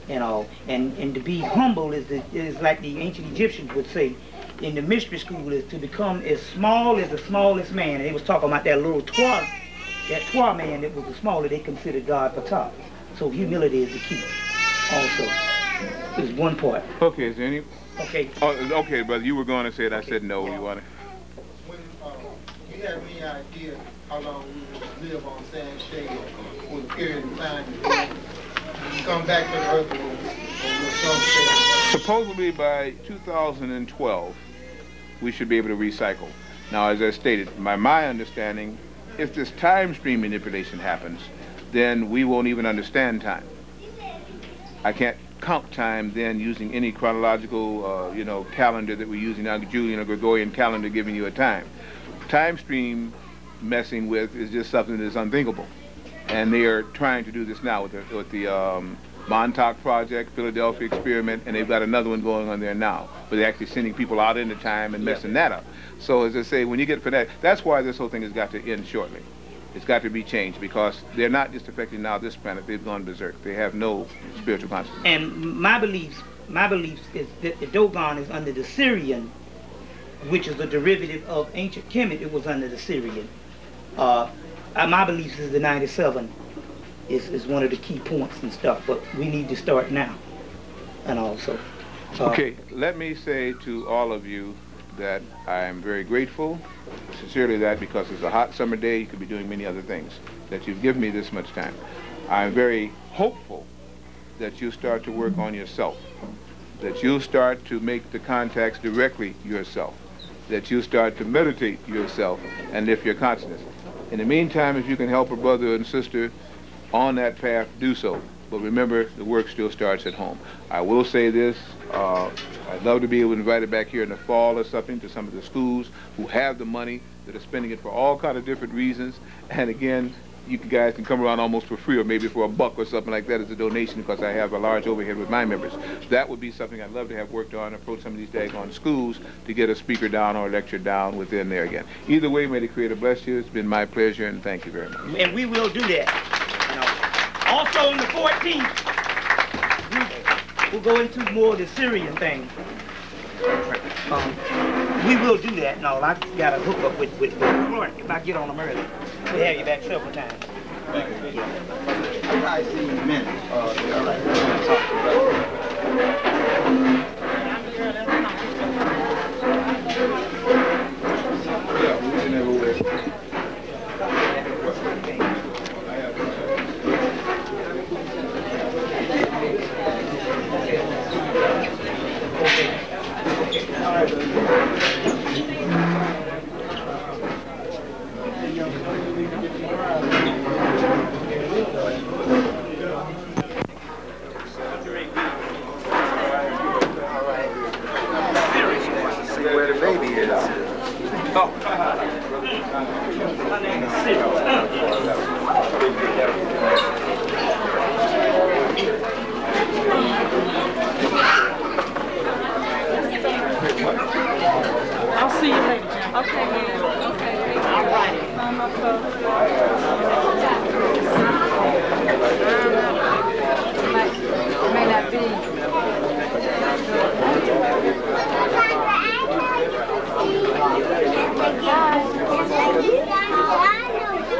you know. And to be humble is like the ancient Egyptians would say in the mystery school, is to become as small as the smallest man. And they was talking about that little Twa man that was the smaller they considered God Patah. So humility is the key. Also, is one part. Okay, is there any? Okay. Oh, okay, brother. You were going to say it. I said no. You want to? When you have any idea how long we will live on Sand Shade for the period of time you come back to the earth or some Supposedly by 2012, we should be able to recycle. Now, as I stated, by my understanding, if this time stream manipulation happens, then we won't even understand time. I can't count time then using any chronological, calendar that we're using now, Julian or Gregorian calendar giving you a time. Time stream messing with is just something that's unthinkable. And they are trying to do this now with the Montauk Project, Philadelphia Experiment, and they've got another one going on there now. But they're actually sending people out into time and messing that up. So as I say, when you get fanatic, that's why this whole thing has got to end shortly. It's got to be changed because they're not just affecting now this planet, they've gone berserk. They have no spiritual consciousness. And my beliefs is that the Dogon is under the Syrian, which is a derivative of ancient Kemet. It was under the Syrian. My beliefs is the 97 is one of the key points and stuff, but we need to start now. And also. Okay, let me say to all of you that I am very grateful, sincerely that, because it's a hot summer day, you could be doing many other things, that you've given me this much time. I'm very hopeful that you start to work on yourself, that you'll start to make the contacts directly yourself, that you start to meditate yourself and lift your consciousness. In the meantime, if you can help a brother and sister on that path, do so. But remember, the work still starts at home. I will say this, I'd love to be able to invite it back here in the fall or something to some of the schools who have the money, that are spending it for all kind of different reasons. And again, you guys can come around almost for free or maybe for a buck or something like that as a donation because I have a large overhead with my members. That would be something I'd love to have worked on, approach some of these daggone schools to get a speaker down or a lecture down within there again. Either way, may the Creator bless you. It's been my pleasure and thank you very much. And we will do that. Also on the 14th, we'll go into more of the Syrian thing. We will do that. No, I got a hookup with Clark if I get on them early. We'll have you back several times. Thank you. I'll see you in a minute. All right. Yeah, we can have over there. Where the baby is. I'll see you later, Jim. Okay, man. Okay. All right. It may not be.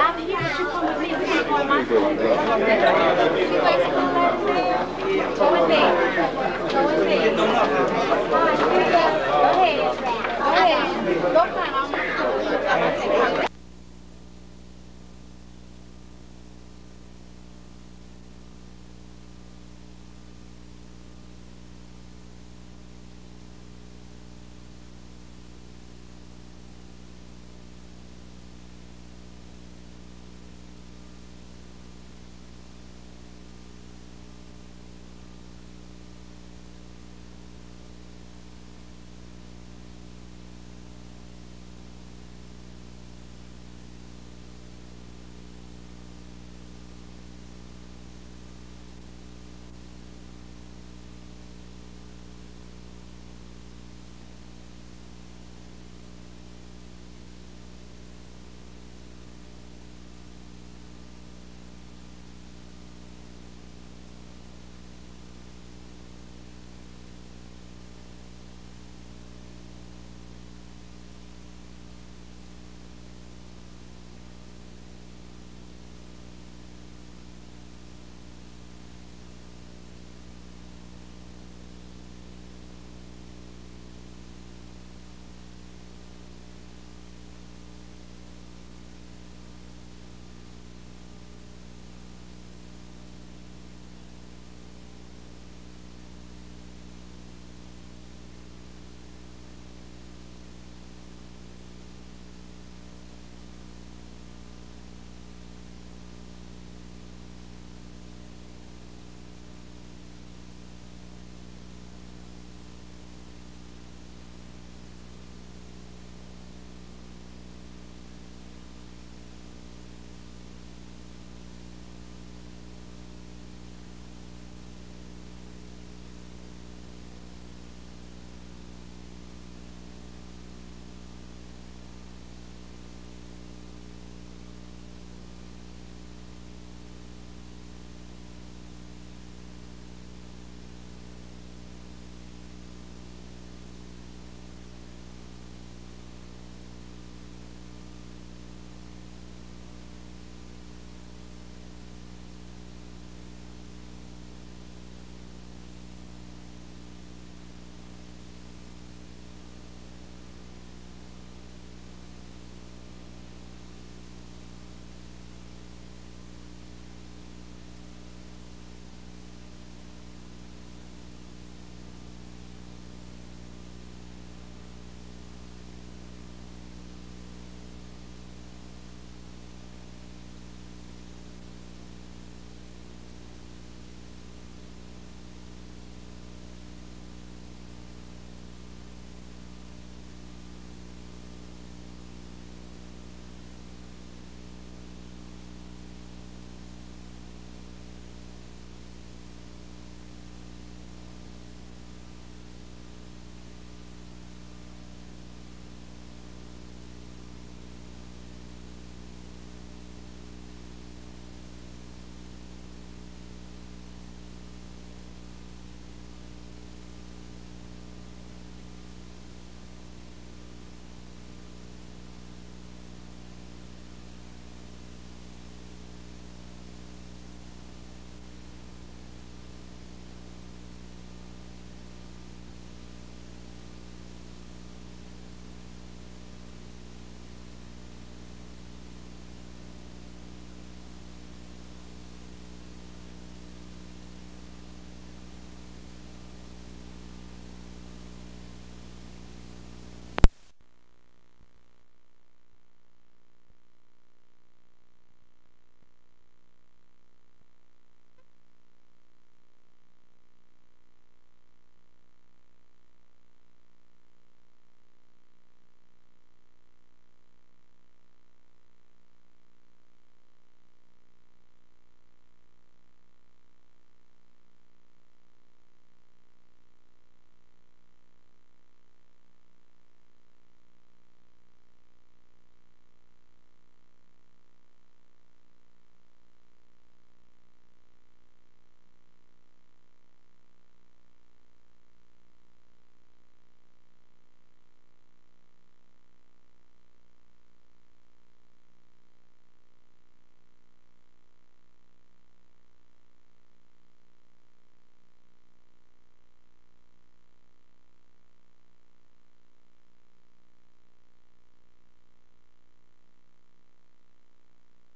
I'm here. You come with me. We're going to go on my phone.